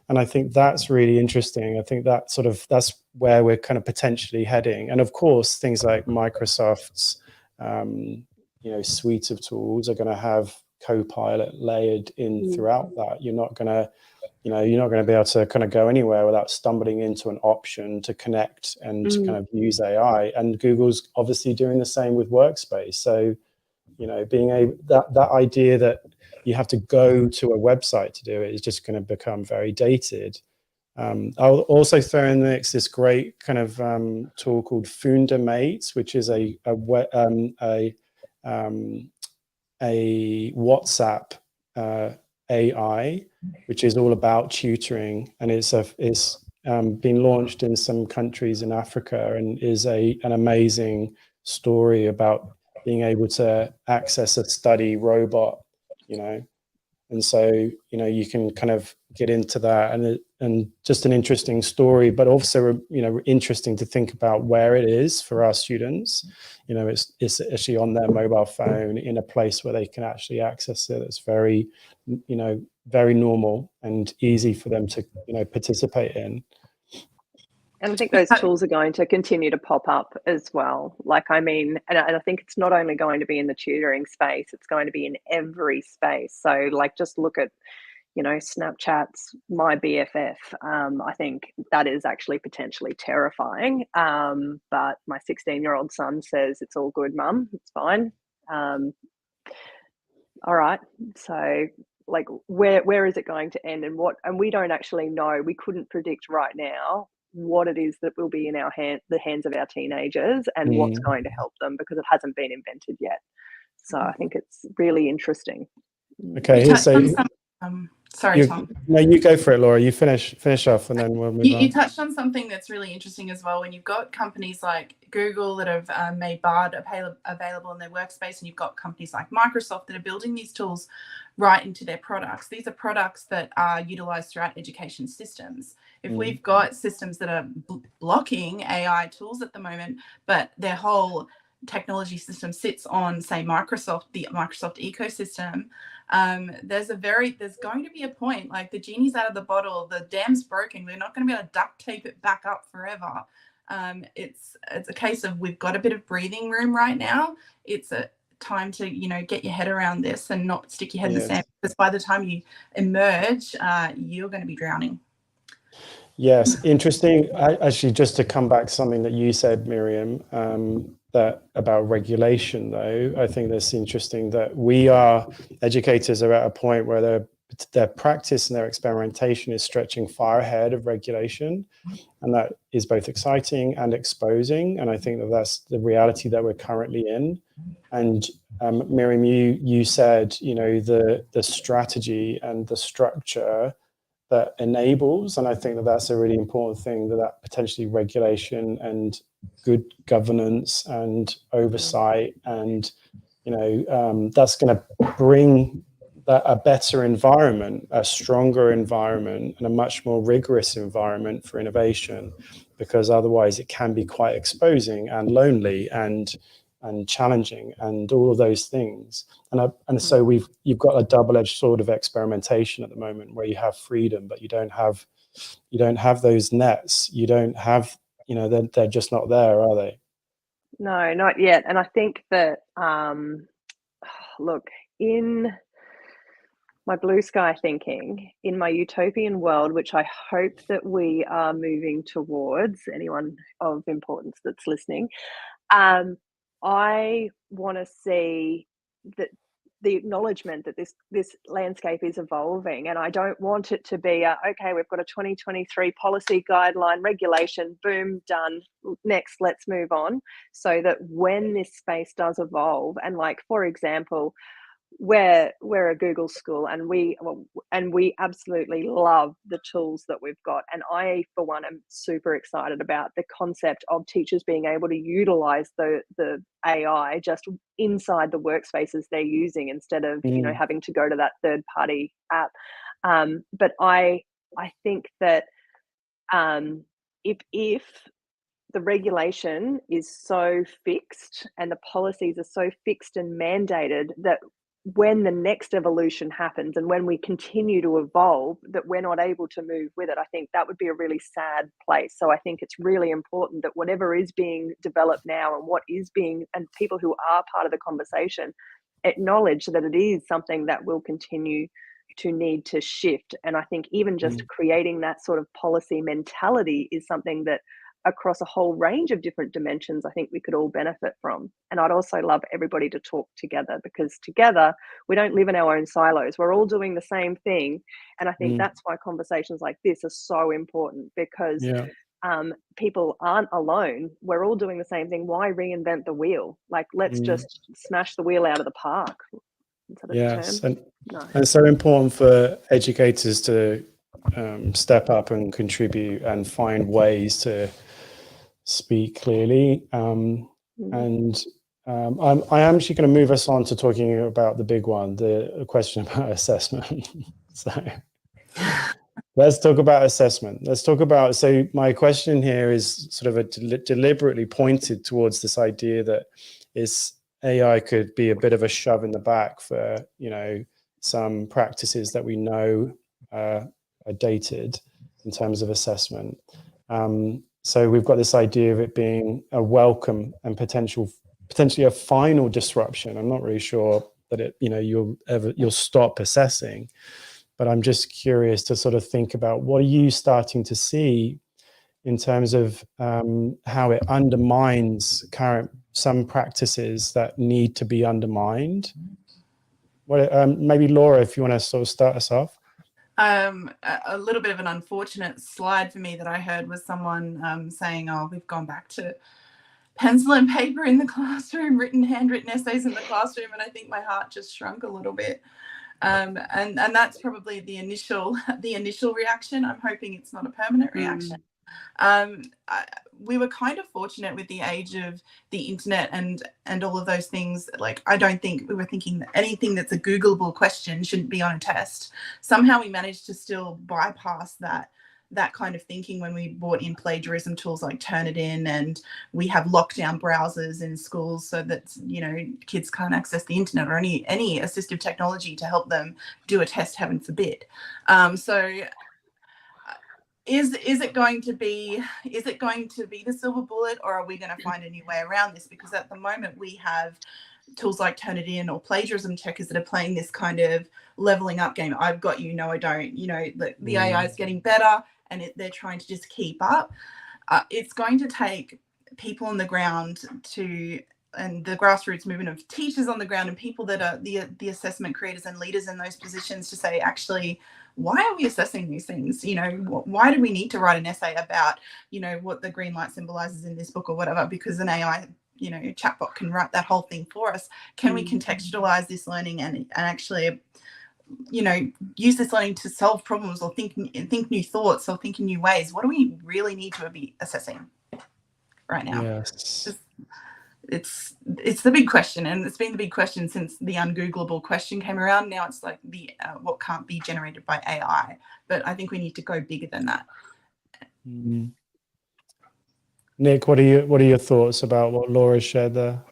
And I think that's really interesting. I think that's where we're kind of potentially heading. And of course, things like Microsoft's, suite of tools are going to have Copilot layered in throughout that. You're not going to be able to kind of go anywhere without stumbling into an option to connect and kind of use AI. And Google's obviously doing the same with Workspace. So, being that idea that you have to go to a website to do it is just going to become very dated. I'll also throw in the mix this great kind of tool called Fundamate, which is a WhatsApp AI, which is all about tutoring, and it's been launched in some countries in Africa, and is an amazing story about being able to access a study robot, and so you can kind of get into that, and just an interesting story, but also interesting to think about where it is for our students. It's actually on their mobile phone in a place where they can actually access it. It's very very normal and easy for them to participate in. And I think those tools are going to continue to pop up as well. And I think it's not only going to be in the tutoring space, it's going to be in every space. So just look at, Snapchat's My BFF. I think that is actually potentially terrifying. But my 16-year-old son says, "It's all good, Mum. It's fine." All right. So where is it going to end, and we don't actually know. We couldn't predict right now what it is that will be in the hands of our teenagers, and what's going to help them, because it hasn't been invented yet. So I think it's really interesting. Okay, sorry, Tom. No, you go for it, Laura. You finish off, and then we'll move on. You touched on something that's really interesting as well. When you've got companies like Google that have made Bard available in their workspace, and you've got companies like Microsoft that are building these tools right into their products. These are products that are utilized throughout education systems. If we've got systems that are blocking AI tools at the moment, but their whole technology system sits on, say, the Microsoft ecosystem, there's going to be a point, like, the genie's out of the bottle, the dam's broken, we're not going to be able to duct tape it back up forever. It's a case of, we've got a bit of breathing room right now. It's a time to get your head around this and not stick your head in the sand, because by the time you emerge, you're going to be drowning. Yes, interesting. Actually, just to come back to something that you said, Miriam, that about regulation, though, I think that's interesting that educators are at a point where their practice and their experimentation is stretching far ahead of regulation. And that is both exciting and exposing. And I think that that's the reality that we're currently in. And Miriam, you said, the strategy and the structure that enables, and I think that that's a really important thing, that potentially regulation and good governance and oversight, and that's going to bring a better environment, a stronger environment, and a much more rigorous environment for innovation, because otherwise it can be quite exposing and lonely and challenging and all of those things. And so you've got a double-edged sword of experimentation at the moment, where you have freedom, but you don't have those nets. You don't have, they're just not there, are they? No, not yet. And I think that, look, in my blue sky thinking, in my utopian world, which I hope that we are moving towards, anyone of importance that's listening, I want to see that the acknowledgement that this landscape is evolving, and I don't want it to be okay, we've got a 2023 policy guideline regulation, boom, done, next, let's move on. So that when this space does evolve, and like, for example, we're a Google school, and we absolutely love the tools that we've got, and I for one am super excited about the concept of teachers being able to utilize the AI just inside the workspaces they're using, instead of having to go to that third party app. But I think that if the regulation is so fixed and the policies are so fixed and mandated, that when the next evolution happens and when we continue to evolve, that we're not able to move with it, I think that would be a really sad place. So I think it's really important that whatever is being developed now, and people who are part of the conversation, acknowledge that it is something that will continue to need to shift. And I think even just creating that sort of policy mentality is something that, across a whole range of different dimensions, I think we could all benefit from. And I'd also love everybody to talk together, because together we don't live in our own silos. We're all doing the same thing. And I think that's why conversations like this are so important, because people aren't alone. We're all doing the same thing. Why reinvent the wheel? Like, let's just smash the wheel out of the park. Yes, and it's so important for educators to step up and contribute and find ways to speak clearly. And I'm actually going to move us on to talking about the big one, the question about assessment. So let's talk about assessment. So my question here is sort of deliberately pointed towards this idea that AI could be a bit of a shove in the back for, some practices that we know are dated in terms of assessment. So we've got this idea of it being a welcome and potentially a final disruption. I'm not really sure that you'll stop assessing, but I'm just curious to sort of think about, what are you starting to see in terms of how it undermines some practices that need to be undermined? Maybe Laura, if you want to sort of start us off. A little bit of an unfortunate slide for me that I heard was someone saying, "Oh, we've gone back to pencil and paper in the classroom, handwritten essays in the classroom," and I think my heart just shrunk a little bit. And that's probably the initial reaction. I'm hoping it's not a permanent reaction. We were kind of fortunate with the age of the internet and all of those things. Like, I don't think we were thinking that anything that's a Googleable question shouldn't be on a test. Somehow we managed to still bypass that kind of thinking when we brought in plagiarism tools like Turnitin, and we have lockdown browsers in schools so that kids can't access the internet or any assistive technology to help them do a test, heaven forbid. Is it going to be the silver bullet, or are we going to find a new way around this? Because at the moment we have tools like Turnitin or plagiarism checkers that are playing this kind of leveling up game. I've got you, no I don't. The AI is getting better and they're trying to just keep up. It's going to take people on the ground and the grassroots movement of teachers on the ground and people that are the assessment creators and leaders in those positions to say, actually, why are we assessing these things? Why do we need to write an essay about, what the green light symbolizes in this book or whatever, because an AI, chatbot can write that whole thing for us. Can we contextualize this learning and actually, use this learning to solve problems or think new thoughts or think in new ways? What do we really need to be assessing right now? Yes. It's the big question, and it's been the big question since the ungoogleable question came around. Now it's like the what can't be generated by AI, but I think we need to go bigger than that. Nick, what are your thoughts about what Laura shared there?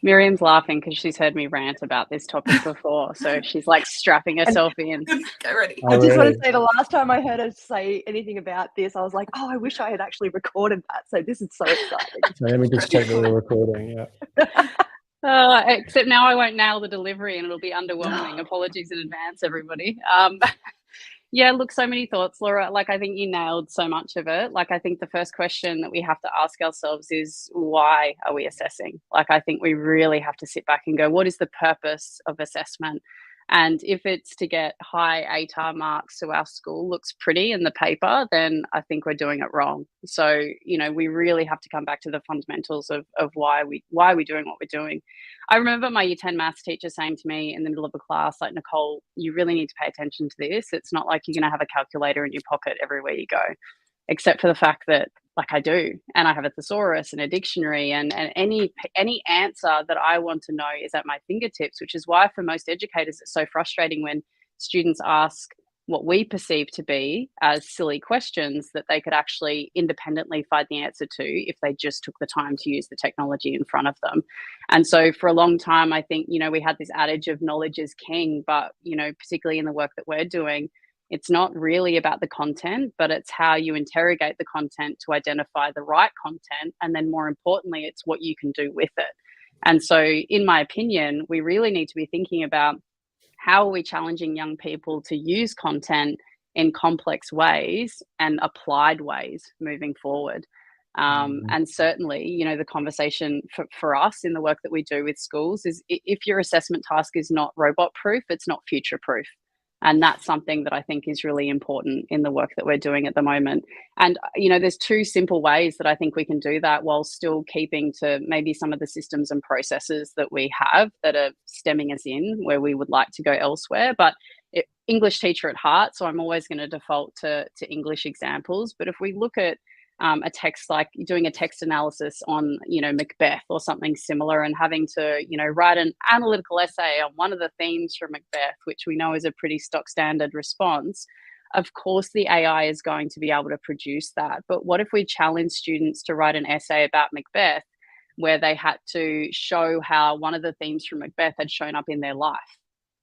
Miriam's laughing because she's heard me rant about this topic before, so she's like strapping herself in. Get ready. I just want to say, the last time I heard her say anything about this, I was like, oh, I wish I had actually recorded that. So this is so exciting. So let me just check that we're recording. Yeah. Except now I won't nail the delivery and it'll be underwhelming. Apologies in advance, everybody. Yeah, look, so many thoughts, Laura. Like, I think you nailed so much of it. Like, I think the first question that we have to ask ourselves is, why are we assessing? Like, I think we really have to sit back and go, what is the purpose of assessment? And if it's to get high ATAR marks so our school looks pretty in the paper, then I think we're doing it wrong. So, we really have to come back to the fundamentals of why we're doing what we're doing. I remember my year 10 maths teacher saying to me in the middle of a class, like, Nicole, you really need to pay attention to this. It's not like you're going to have a calculator in your pocket everywhere you go, except for the fact that, like, I do, and I have a thesaurus and a dictionary, and any answer that I want to know is at my fingertips, which is why for most educators it's so frustrating when students ask what we perceive to be as silly questions that they could actually independently find the answer to if they just took the time to use the technology in front of them. And so for a long time, I think, we had this adage of knowledge is king, but, particularly in the work that we're doing, it's not really about the content, but it's how you interrogate the content to identify the right content. And then more importantly, it's what you can do with it. And so in my opinion, we really need to be thinking about how are we challenging young people to use content in complex ways and applied ways moving forward. And certainly, the conversation for us in the work that we do with schools is if your assessment task is not robot proof, it's not future proof. And that's something that I think is really important in the work that we're doing at the moment. And, there's two simple ways that I think we can do that while still keeping to maybe some of the systems and processes that we have that are stemming us in where we would like to go elsewhere. But English teacher at heart, so I'm always going to default to English examples. But if we look at a text, like doing a text analysis on, Macbeth or something similar, and having to, write an analytical essay on one of the themes from Macbeth, which we know is a pretty stock standard response, of course the AI is going to be able to produce that. But what if we challenge students to write an essay about Macbeth where they had to show how one of the themes from Macbeth had shown up in their life?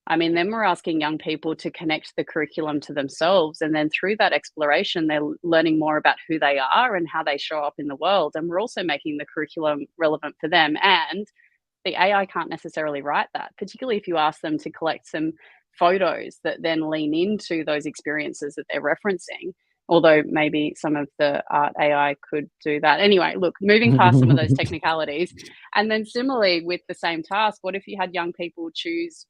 I mean, then we're asking young people to connect the curriculum to themselves. And then through that exploration, they're learning more about who they are and how they show up in the world. And we're also making the curriculum relevant for them. And the AI can't necessarily write that, particularly if you ask them to collect some photos that then lean into those experiences that they're referencing. Although maybe some of the art AI could do that. Anyway, look, moving past some of those technicalities. And then similarly with the same task, what if you had young people choose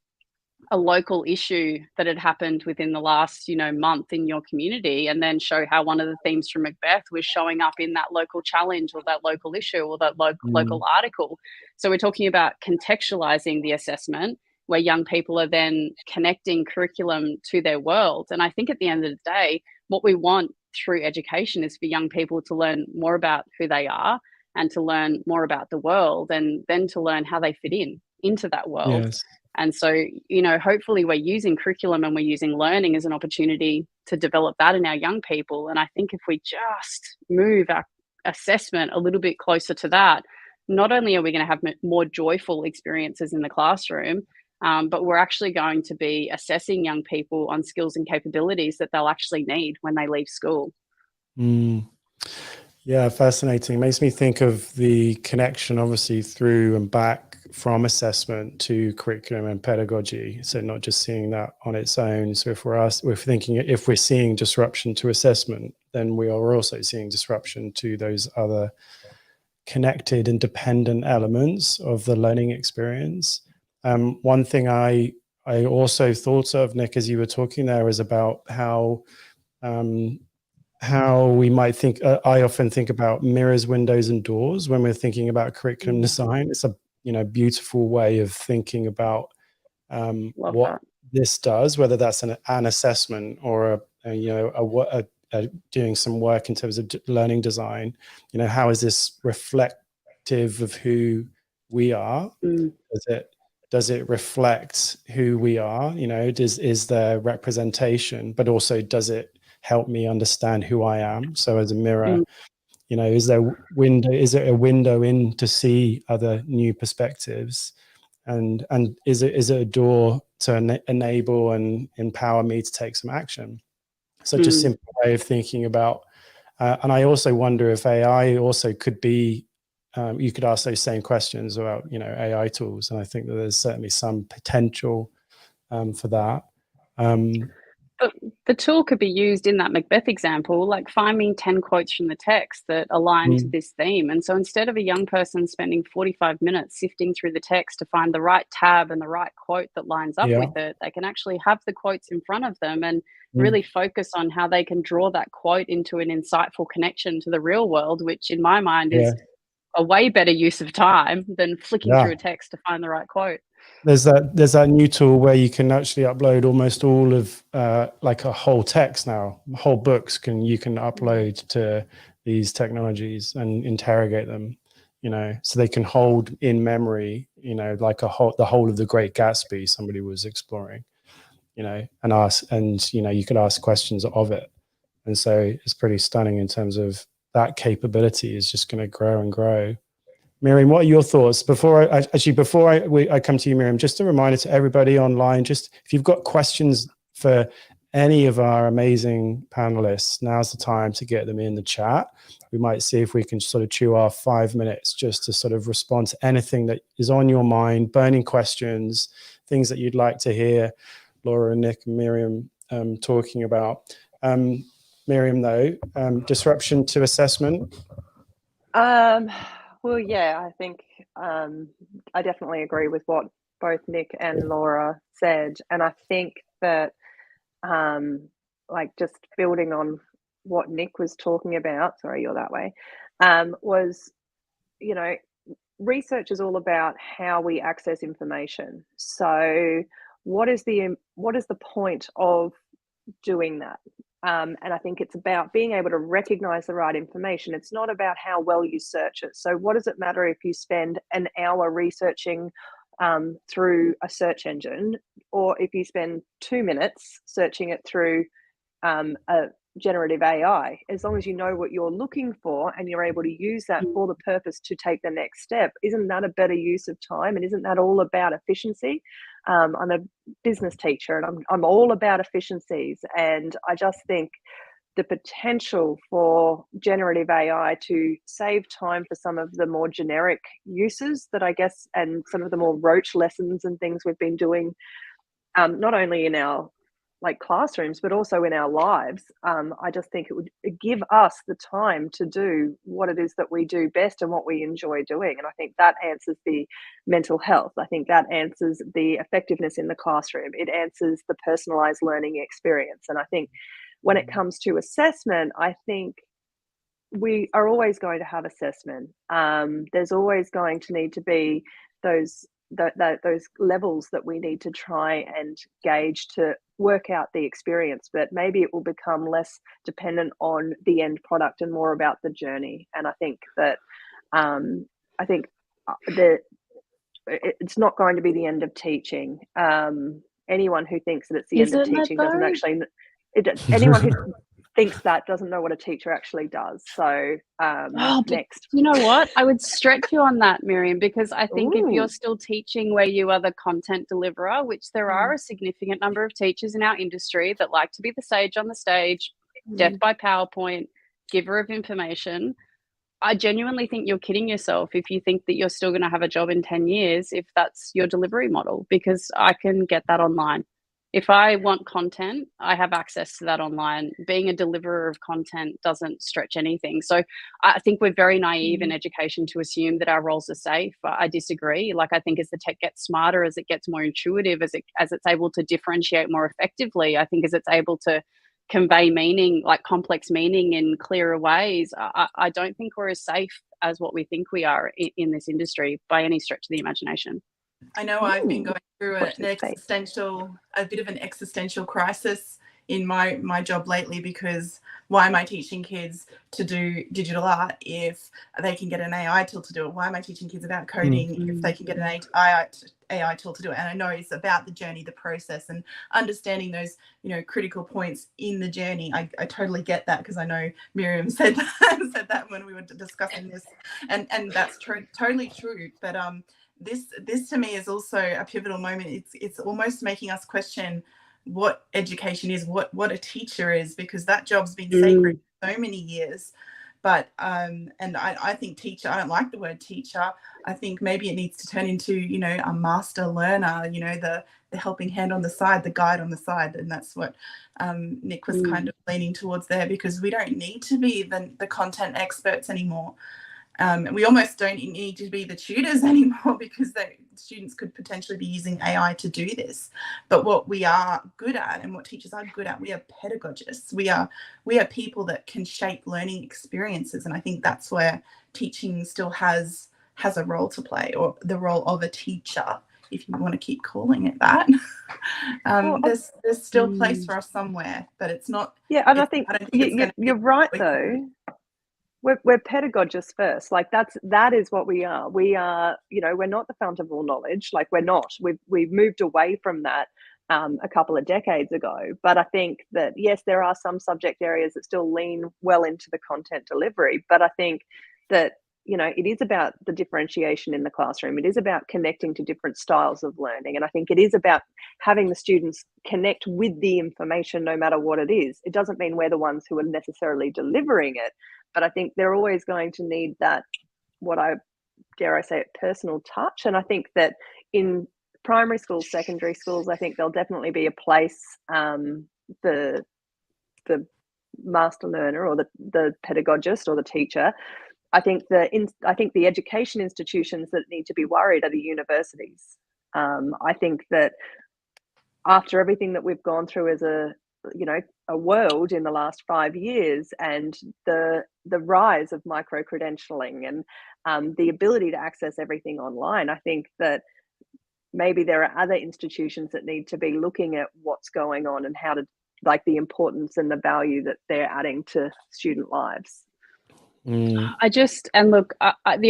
a local issue that had happened within the last, month in your community, and then show how one of the themes from Macbeth was showing up in that local challenge or that local issue or that local article. So we're talking about contextualizing the assessment where young people are then connecting curriculum to their world. And I think at the end of the day, what we want through education is for young people to learn more about who they are and to learn more about the world, and then to learn how they fit into that world. Yes. And so, hopefully we're using curriculum and we're using learning as an opportunity to develop that in our young people. And I think if we just move our assessment a little bit closer to that, not only are we going to have more joyful experiences in the classroom, but we're actually going to be assessing young people on skills and capabilities that they'll actually need when they leave school. Yeah, fascinating. It makes me think of the connection, obviously, through and back from assessment to curriculum and pedagogy. So not just seeing that on its own. So if we're seeing disruption to assessment, then we are also seeing disruption to those other connected and dependent elements of the learning experience. One thing I also thought of, Nick, as you were talking there, is about how we might think. I often think about mirrors, windows, and doors when we're thinking about curriculum design. It's a beautiful way of thinking about what this does, whether that's an assessment or doing some work in terms of learning design. How is this reflective of who we are? Does it reflect who we are? Is there representation, but also does it help me understand who I am? So as a mirror, is there a window in to see other new perspectives? And is it a door to enable and empower me to take some action? Such a simple way of thinking about, and I also wonder if AI also could be, you could ask those same questions about, AI tools. And I think that there's certainly some potential for that. But the tool could be used in that Macbeth example, like find me 10 quotes from the text that align to this theme. And so instead of a young person spending 45 minutes sifting through the text to find the right tab and the right quote that lines up with it, they can actually have the quotes in front of them and really focus on how they can draw that quote into an insightful connection to the real world, which in my mind is a way better use of time than flicking through a text to find the right quote. There's that new tool where you can actually upload almost all of like a whole text now. Whole books you can upload to these technologies and interrogate them, so they can hold in memory, like the whole of the Great Gatsby somebody was exploring, and you could ask questions of it. And so it's pretty stunning in terms of that capability is just going to grow and grow. Miriam, what are your thoughts? Before I come to you, Miriam, just a reminder to everybody online, just if you've got questions for any of our amazing panelists, now's the time to get them in the chat. We might see if we can sort of chew our 5 minutes just to sort of respond to anything that is on your mind, burning questions, things that you'd like to hear Laura, Nick, and Miriam talking about. Miriam, though, disruption to assessment? Well, yeah, I think I definitely agree with what both Nick and Laura said. And I think that like just building on what Nick was talking about, sorry, you're that way, was, research is all about how we access information. So what is the point of doing that? And I think it's about being able to recognize the right information. It's not about how well you search it. So what does it matter if you spend an hour researching through a search engine, or if you spend 2 minutes searching it through a generative AI? As long as you know what you're looking for and you're able to use that for the purpose to take the next step, isn't that a better use of time? And isn't that all about efficiency? I'm a business teacher and I'm all about efficiencies, and I just think the potential for generative AI to save time for some of the more generic uses that I guess, and some of the more rote lessons and things we've been doing, not only in our classrooms, but also in our lives. I just think it would give us the time to do what it is that we do best and what we enjoy doing. And I think that answers the mental health. I think that answers the effectiveness in the classroom. It answers the personalized learning experience. And I think when it comes to assessment, I think we are always going to have assessment. There's always going to need to be those levels that we need to try and gauge to work out the experience, but maybe it will become less dependent on the end product and more about the journey. And I think that it's not going to be the end of teaching. Anyone who thinks that it's the end of teaching doesn't actually. Anyone who thinks that doesn't know what a teacher actually does. So next. You know what? I would stretch you on that, Miriam, because I think if you're still teaching where you are the content deliverer, which there are a significant number of teachers in our industry that like to be the sage on the stage, death by PowerPoint, giver of information, I genuinely think you're kidding yourself if you think that you're still going to have a job in 10 years if that's your delivery model, because I can get that online. If I want content, I have access to that online. Being a deliverer of content doesn't stretch anything. So I think we're very naive in education to assume that our roles are safe. I disagree. Like, I think as the tech gets smarter, as it gets more intuitive, as it's able to differentiate more effectively, I think as it's able to convey meaning, like complex meaning in clearer ways, I don't think we're as safe as what we think we are in this industry by any stretch of the imagination. I know I've been going through a bit of an existential crisis in my job lately, because why am I teaching kids to do digital art if they can get an AI tool to do it? Why am I teaching kids about coding if they can get an AI tool to do it? And I know it's about the journey, the process, and understanding those, critical points in the journey. I totally get that, because I know Miriam said that when we were discussing this, and that's totally true. But this to me is also a pivotal moment. It's almost making us question what education is, what a teacher is, because that job's been sacred for so many years. But and I think teacher, I don't like the word teacher. I think maybe it needs to turn into, a master learner, the helping hand on the side, the guide on the side. And that's what Nick was kind of leaning towards there, because we don't need to be the content experts anymore. We almost don't need to be the tutors anymore, because the students could potentially be using AI to do this. But what we are good at, and what teachers are good at, we are pedagogists. We are people that can shape learning experiences. And I think that's where teaching still has a role to play, or the role of a teacher, if you want to keep calling it that. There's still place for us somewhere, but it's not. Yeah, and I think you're right though. We're pedagogists first. Like that is what we are. We are, we're not the fount of all knowledge. Like, we're not. We've moved away from that a couple of decades ago. But I think that, yes, there are some subject areas that still lean well into the content delivery. But I think that, it is about the differentiation in the classroom. It is about connecting to different styles of learning. And I think it is about having the students connect with the information, no matter what it is. It doesn't mean we're the ones who are necessarily delivering it, but I think they're always going to need that, dare I say it, personal touch. And I think that in primary schools, secondary schools, I think there'll definitely be a place, the master learner, or the pedagogist, or the teacher. I think the education institutions that need to be worried are the universities. I think that after everything that we've gone through as a world in the last 5 years, and the rise of micro-credentialing and the ability to access everything online, I think that maybe there are other institutions that need to be looking at what's going on and how to, like, the importance and the value that they're adding to student lives. The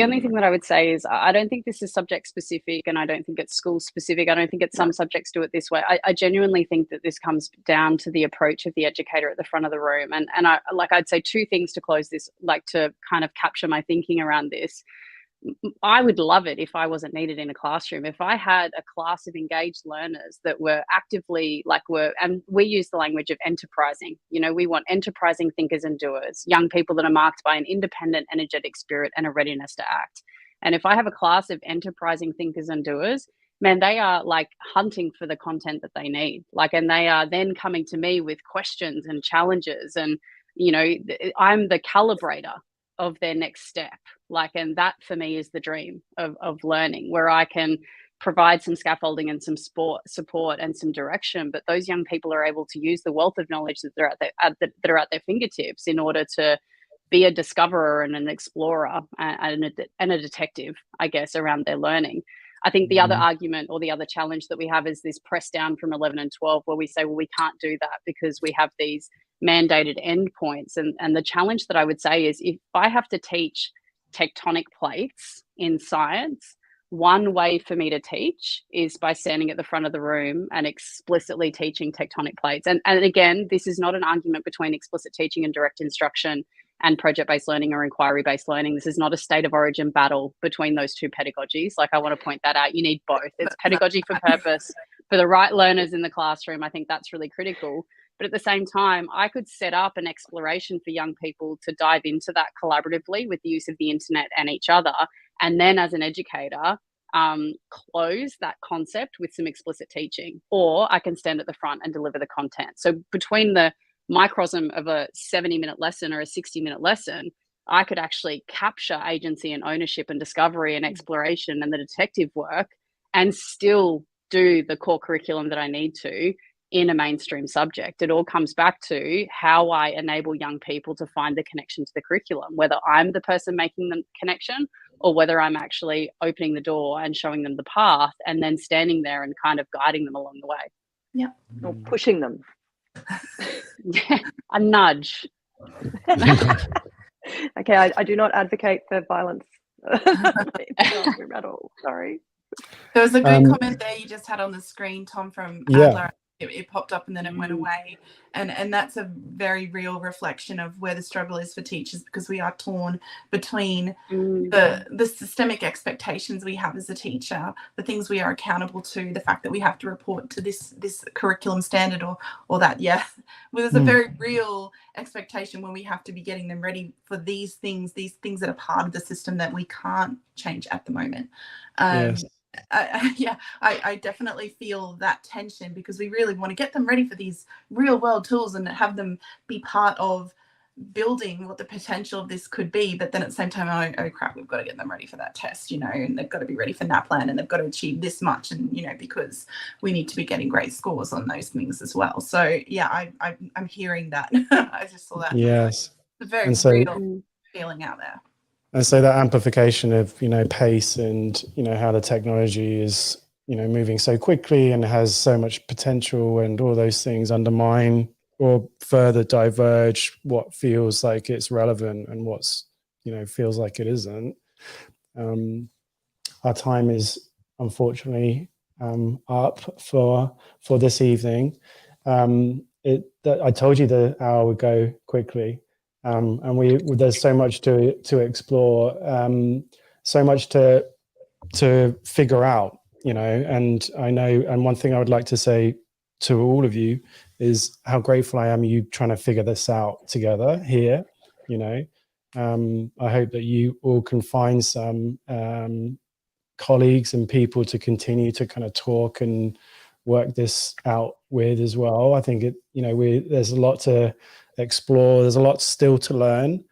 only thing that I would say is, I don't think this is subject specific, and I don't think it's school specific. I don't think it's some subjects do it this way. I genuinely think that this comes down to the approach of the educator at the front of the room. And I'd say two things to close this, like, to kind of capture my thinking around this. I would love it if I wasn't needed in a classroom. If I had a class of engaged learners that were actively, and we use the language of enterprising. We want enterprising thinkers and doers, young people that are marked by an independent, energetic spirit and a readiness to act. And if I have a class of enterprising thinkers and doers, man, they are like hunting for the content that they need. And they are then coming to me with questions and challenges. And, I'm the calibrator of their next step. And that for me is the dream of learning, where I can provide some scaffolding and some support and some direction, but those young people are able to use the wealth of knowledge that are at their fingertips in order to be a discoverer and an explorer and a detective, I guess, around their learning. I think the other argument, or the other challenge that we have, is this press down from 11 and 12, where we say, well, we can't do that because we have these mandated endpoints. And the challenge that I would say is, if I have to teach tectonic plates in science, one way for me to teach is by standing at the front of the room and explicitly teaching tectonic plates. And again, this is not an argument between explicit teaching and direct instruction and project-based learning or inquiry-based learning. This is not a state of origin battle between those two pedagogies. I want to point that out. You need both. It's pedagogy for purpose, for the right learners in the classroom, I think that's really critical. But at the same time, I could set up an exploration for young people to dive into that collaboratively with the use of the internet and each other. And then as an educator, close that concept with some explicit teaching, or I can stand at the front and deliver the content. So between the microcosm of a 70-minute lesson or a 60-minute lesson, I could actually capture agency and ownership and discovery and exploration and the detective work and still do the core curriculum that I need to in a mainstream subject. It all comes back to how I enable young people to find the connection to the curriculum, whether I'm the person making the connection or whether I'm actually opening the door and showing them the path and then standing there and kind of guiding them along the way. Yeah. Or pushing them. Yeah, a nudge. Okay, I do not advocate for violence in the classroom at all. Sorry. There was a good comment there you just had on the screen, Tom, from Adler. It popped up and then it went away. And that's a very real reflection of where the struggle is for teachers, because we are torn between the systemic expectations we have as a teacher, the things we are accountable to, the fact that we have to report to this curriculum standard or that, well, there's a very real expectation when we have to be getting them ready for these things that are part of the system that we can't change at the moment. Yes. I definitely feel that tension, because we really want to get them ready for these real world tools and have them be part of building what the potential of this could be. But then at the same time, oh crap, we've got to get them ready for that test, and they've got to be ready for NAPLAN and they've got to achieve this much, and because we need to be getting great scores on those things as well. So I'm hearing that. I just saw that. Yes. It's a very real feeling out there. And so that amplification of, pace and, how the technology is, moving so quickly and has so much potential, and all those things undermine or further diverge what feels like it's relevant and what's, feels like it isn't. Our time is unfortunately up for this evening. I told you the hour would go quickly. And there's so much to explore, so much to figure out, and I know, and one thing I would like to say to all of you is how grateful I am you trying to figure this out together here. I hope that you all can find some colleagues and people to continue to kind of talk and work this out with as well. I think there's a lot to explore. There's a lot still to learn.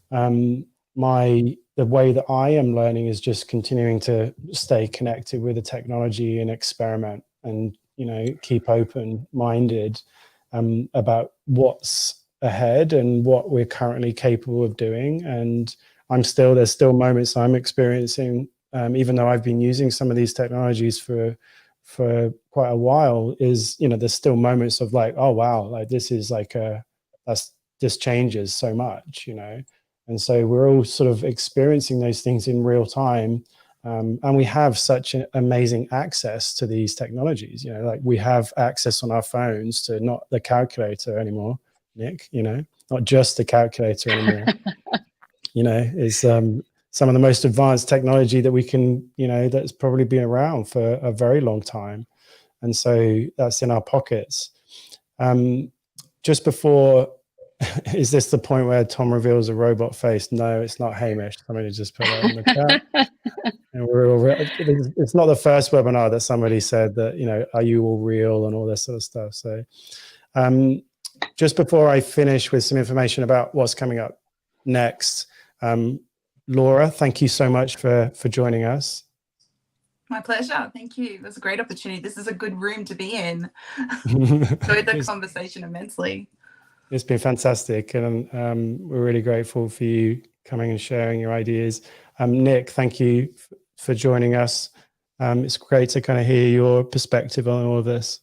The way that I am learning is just continuing to stay connected with the technology and experiment, and keep open-minded about what's ahead and what we're currently capable of doing. And there's still moments I'm experiencing, even though I've been using some of these technologies for quite a while, is there's still moments of like, oh wow, like this is like this changes so much, and so we're all sort of experiencing those things in real time, and we have such an amazing access to these technologies. Like we have access on our phones to not the calculator anymore, Nick. Not just the calculator anymore. Is some of the most advanced technology that we can, that's probably been around for a very long time, and so that's in our pockets. Just before. Is this the point where Tom reveals a robot face? No, it's not, Hamish. Somebody just put that in the chat. And it's not the first webinar that somebody said that, are you all real and all this sort of stuff. So just before I finish with some information about what's coming up next, Laura, thank you so much for joining us. My pleasure. Thank you. It was a great opportunity. This is a good room to be in. Enjoyed the conversation immensely. It's been fantastic, and we're really grateful for you coming and sharing your ideas. Nick, thank you for joining us. It's great to kind of hear your perspective on all of this.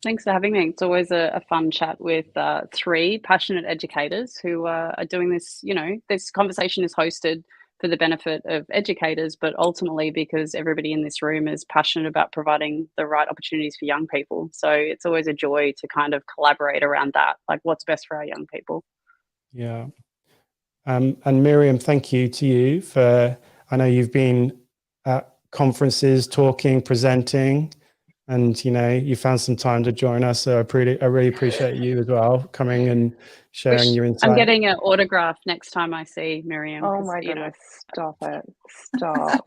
Thanks for having me. It's always a fun chat with three passionate educators who are doing this. This conversation is hosted for the benefit of educators, but ultimately because everybody in this room is passionate about providing the right opportunities for young people. So it's always a joy to kind of collaborate around that, like what's best for our young people. Yeah. And Miriam, thank you to you I know you've been at conferences, talking, presenting, and you found some time to join us. So I really appreciate you as well coming and sharing your insight. I'm getting an autograph next time I see Miriam. Oh my goodness, stop it. Stop.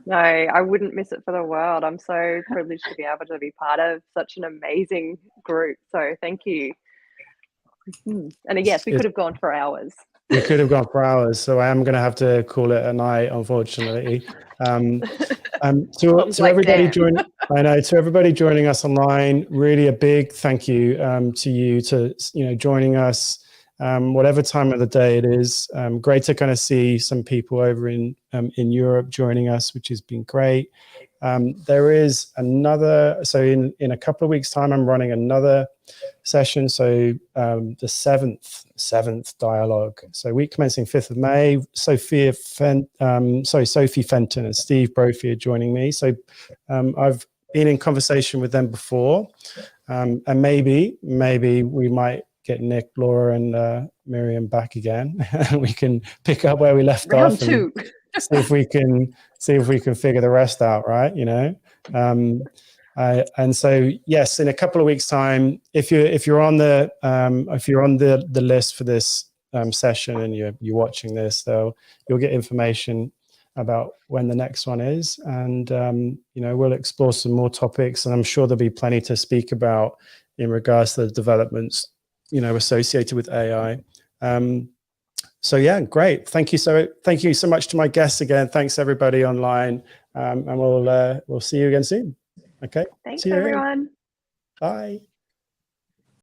No, I wouldn't miss it for the world. I'm so privileged to be able to be part of such an amazing group. So thank you. And yes, we could have gone for hours. We could have gone for hours. So I am going to have to call it a night, unfortunately. To everybody joining us online, really a big thank you to you joining us. Whatever time of the day it is, great to kind of see some people over in Europe joining us, which has been great. There is another, so in a couple of weeks' time, I'm running another session. So the seventh dialogue. So week commencing 5th of May, Sophie Fenton and Steve Brophy are joining me. So I've been in conversation with them before, and maybe we might get Nick, Laura, and Miriam back again. We can pick up where we left off. Round 2. see if we can figure the rest out, right? And so yes, in a couple of weeks' time, if you're on the list for this session and you're watching this, you'll get information about when the next one is, and we'll explore some more topics, and I'm sure there'll be plenty to speak about in regards to the developments associated with AI. So yeah, great. Thank you so much to my guests again. Thanks everybody online, and we'll see you again soon. Okay. Thanks everyone. Bye.